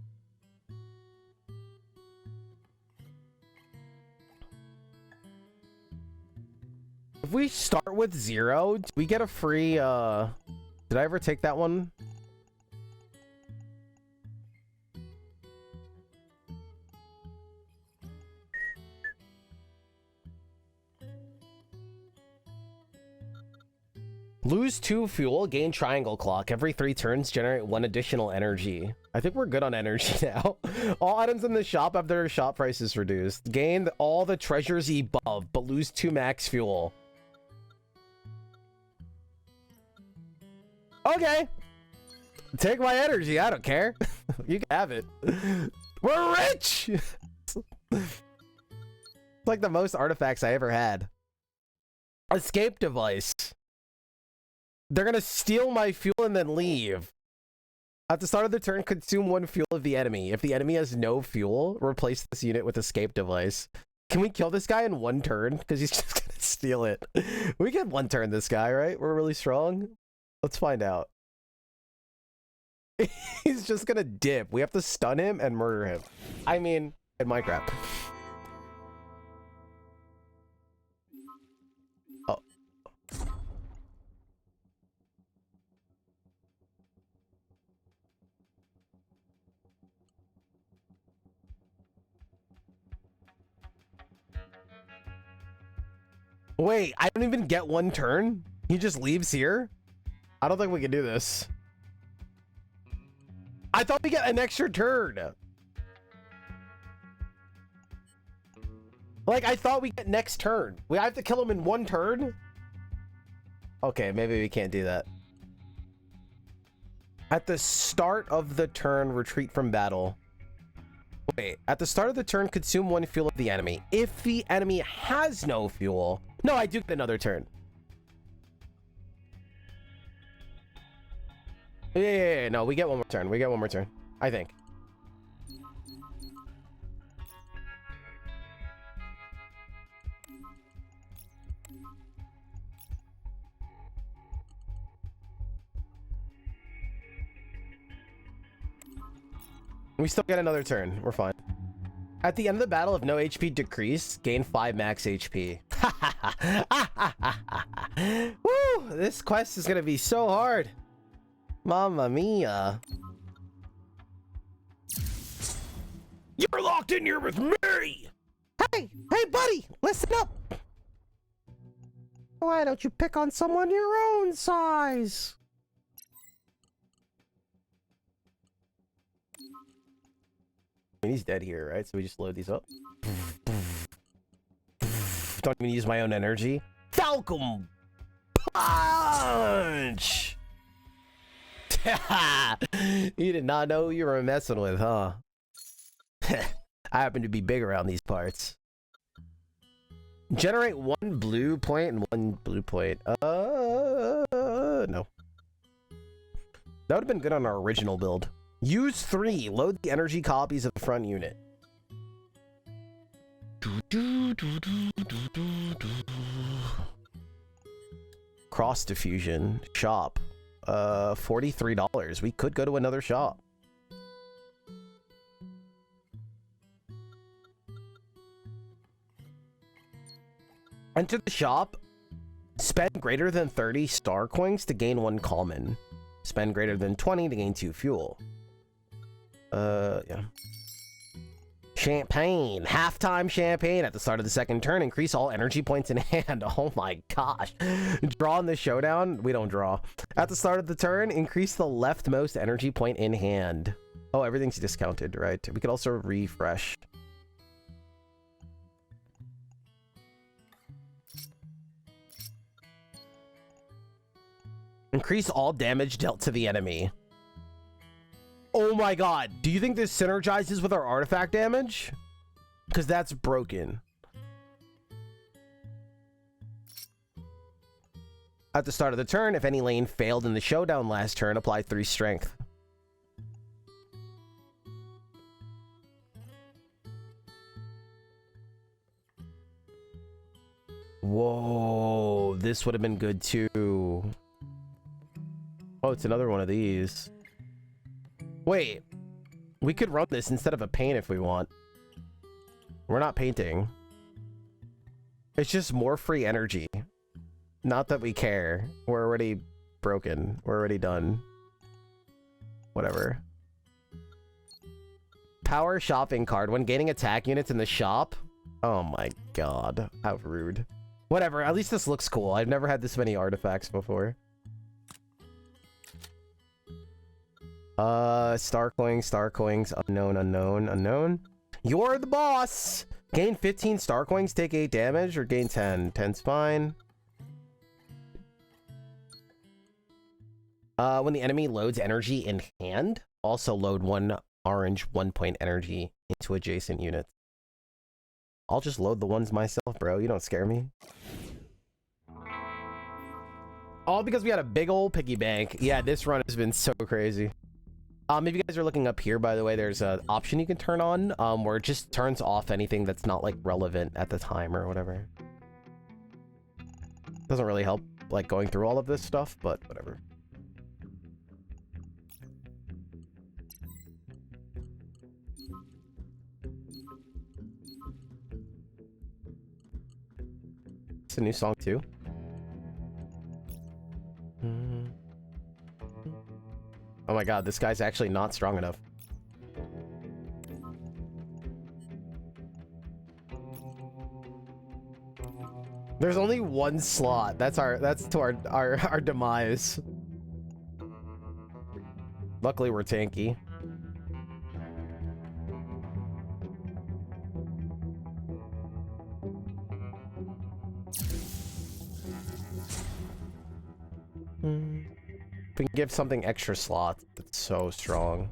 If we start with 0, do we get a free, did I ever take that one? Lose 2 fuel, gain triangle clock. Every 3 turns, generate 1 additional energy. I think we're good on energy now. All items in the shop have their shop prices reduced. Gain all the treasures above, but lose 2 max fuel. Okay. Take my energy. I don't care. You can have it. We're rich! It's like the most artifacts I ever had. Escape device. They're gonna steal my fuel and then leave. At the start of the turn, consume 1 fuel of the enemy. If the enemy has no fuel, replace this unit with escape device. Can we kill this guy in 1 turn? Because he's just gonna steal it. We can 1 turn this guy, right? We're really strong. Let's find out. He's just gonna dip. We have to stun him and murder him. I mean, in Minecraft. Oh. Wait, I don't even get 1 turn? He just leaves here? I don't think we can do this. I thought we get an extra turn. Like, I thought we get next turn. We have to kill him in one turn? Okay, maybe we can't do that. At the start of the turn, retreat from battle. Wait, at the start of the turn, consume 1 fuel of the enemy. If the enemy has no fuel... No, I do get another turn. Yeah, no, we get one more turn. We get one more turn. I think. We still get another turn. We're fine. At the end of the battle, if no HP decrease, gain 5 max HP. Woo! This quest is gonna be so hard. Mamma mia. You're locked in here with me! Hey! Hey, buddy! Listen up! Why don't you pick on someone your own size? I mean, he's dead here, right? So we just load these up. Don't even use my own energy. Falcon Punch! You did not know who you were messing with, huh? I happen to be big around these parts. Generate 1 blue point and 1 blue point. No. That would have been good on our original build. Use 3. Load the energy copies of the front unit. Cross diffusion. Shop. $43. We could go to another shop. Enter the shop. Spend greater than 30 star coins to gain 1 common. Spend greater than 20 to gain 2 fuel. Yeah. Champagne. Halftime champagne at the start of the second turn. Increase all energy points in hand. Oh my gosh. Draw in the showdown. We don't draw. At the start of the turn, increase the leftmost energy point in hand. Oh, everything's discounted, right? We could also refresh. Increase all damage dealt to the enemy. Oh my god. Do you think this synergizes with our artifact damage? Because that's broken. At the start of the turn, if any lane failed in the showdown last turn, apply 3 strength. Whoa, this would have been good too. Oh, it's another one of these. Wait, we could run this instead of a paint if we want. We're not painting. It's just more free energy. Not that we care. We're already broken. We're already done. Whatever. Power shopping card. When gaining attack units in the shop. Oh my god. How rude. Whatever. At least this looks cool. I've never had this many artifacts before. Star coins, unknown, unknown, unknown. You're the boss! Gain 15 star coins, take 8 damage, or gain 10. 10's fine. When the enemy loads energy in hand, also load 1 orange 1-point energy into adjacent units. I'll just load the ones myself, bro. You don't scare me. All because we had a big old piggy bank. Yeah, this run has been so crazy. If you guys are looking up here, by the way, there's an option you can turn on where it just turns off anything that's not like relevant at the time or whatever. Doesn't really help like going through all of this stuff, but whatever. It's a new song too. Oh my god, this guy's actually not strong enough. There's only 1 slot. That's to our demise. Luckily we're tanky. We can give something extra slots. That's so strong.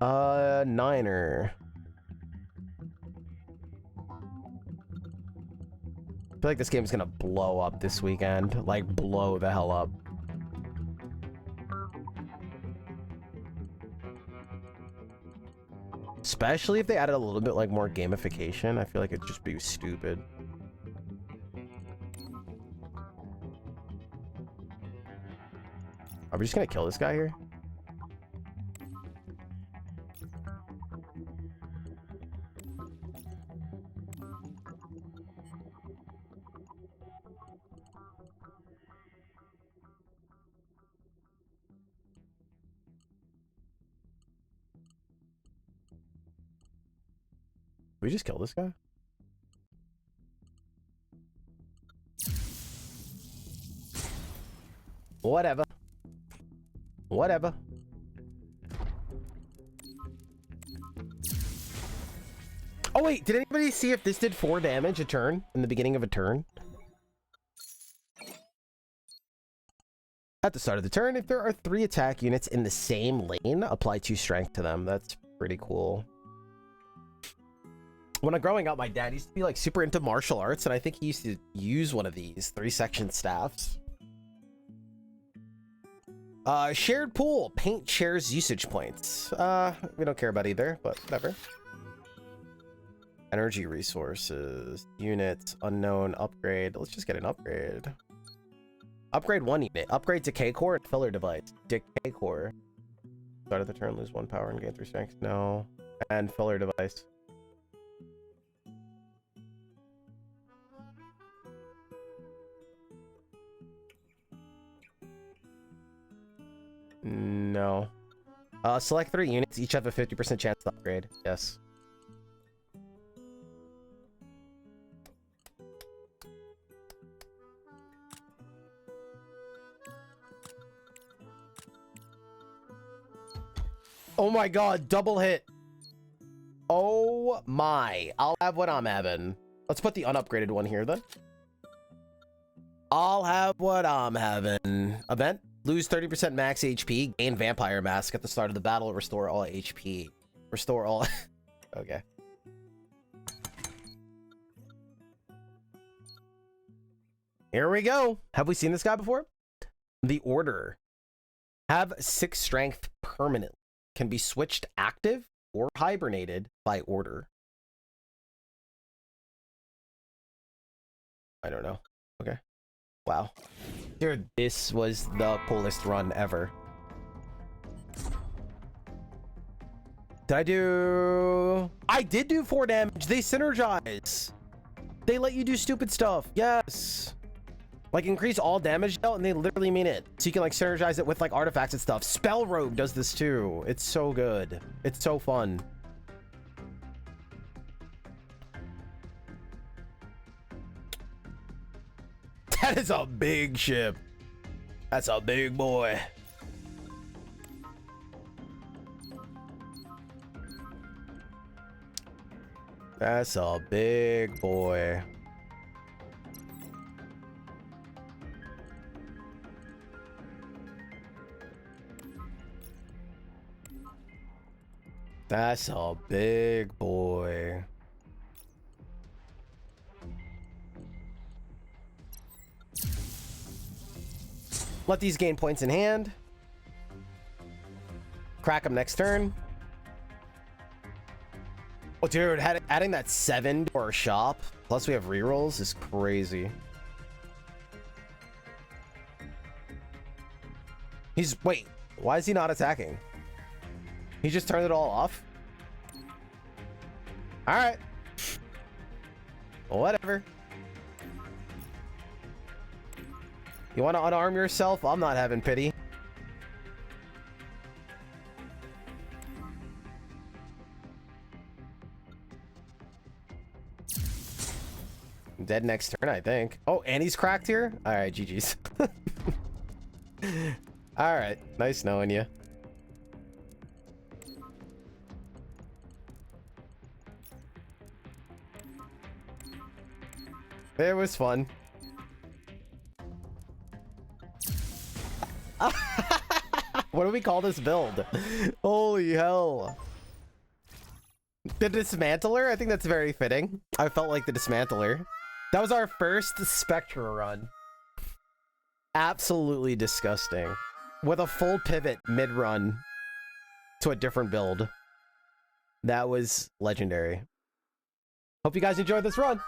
Niner. I feel like this game's gonna blow up this weekend. Like, blow the hell up. Especially if they added a little bit, like, more gamification. I feel like it'd just be stupid. Are we just gonna kill this guy here? We just kill this guy? Whatever. Whatever. Oh wait, did anybody see if this did 4 damage a turn in the beginning of a turn? At the start of the turn, if there are 3 attack units in the same lane, apply 2 strength to them. That's pretty cool. When I'm growing up, my dad used to be like super into martial arts, and I think he used to use one of these 3-section staffs. Shared pool. Paint shares usage points. We don't care about either, but whatever. Energy resources. Units. Unknown. Upgrade. Let's just get an upgrade. Upgrade 1 unit. Upgrade decay core and filler device. Decay core. Start of the turn, lose 1 power and gain 3 strength. No. And filler device. No. Select 3 units. Each have a 50% chance to upgrade. Yes. Oh my god, double hit. Oh my. I'll have what I'm having. Let's put the unupgraded one here then. I'll have what I'm having. Event. Lose 30% max HP. Gain Vampire Mask at the start of the battle. Restore all HP. Restore all... Okay. Here we go. Have we seen this guy before? The Order. Have 6 strength permanently. Can be switched active or hibernated by order. I don't know. Okay. Wow. Dude, this was the coolest run ever. Did I do... I did do 4 damage. They synergize. They let you do stupid stuff. Yes. Like, increase all damage dealt, and they literally mean it. So you can, like, synergize it with, like, artifacts and stuff. Spell Rogue does this, too. It's so good. It's so fun. That is a big ship. That's a big boy. That's a big boy. That's a big boy. Let these gain points in hand. Crack them next turn. Oh, dude, adding that 7 to our shop, plus we have rerolls, is crazy. Wait, why is he not attacking? He just turned it all off? Alright. Whatever. You want to unarm yourself? I'm not having pity. I'm dead next turn, I think. Oh, and he's cracked here? Alright, GG's. Alright, nice knowing you. It was fun. What do we call this build? Holy hell. The Dismantler? I think that's very fitting. I felt like the Dismantler. That was our first Spectra run. Absolutely disgusting. With a full pivot mid-run to a different build. That was legendary. Hope you guys enjoyed this run.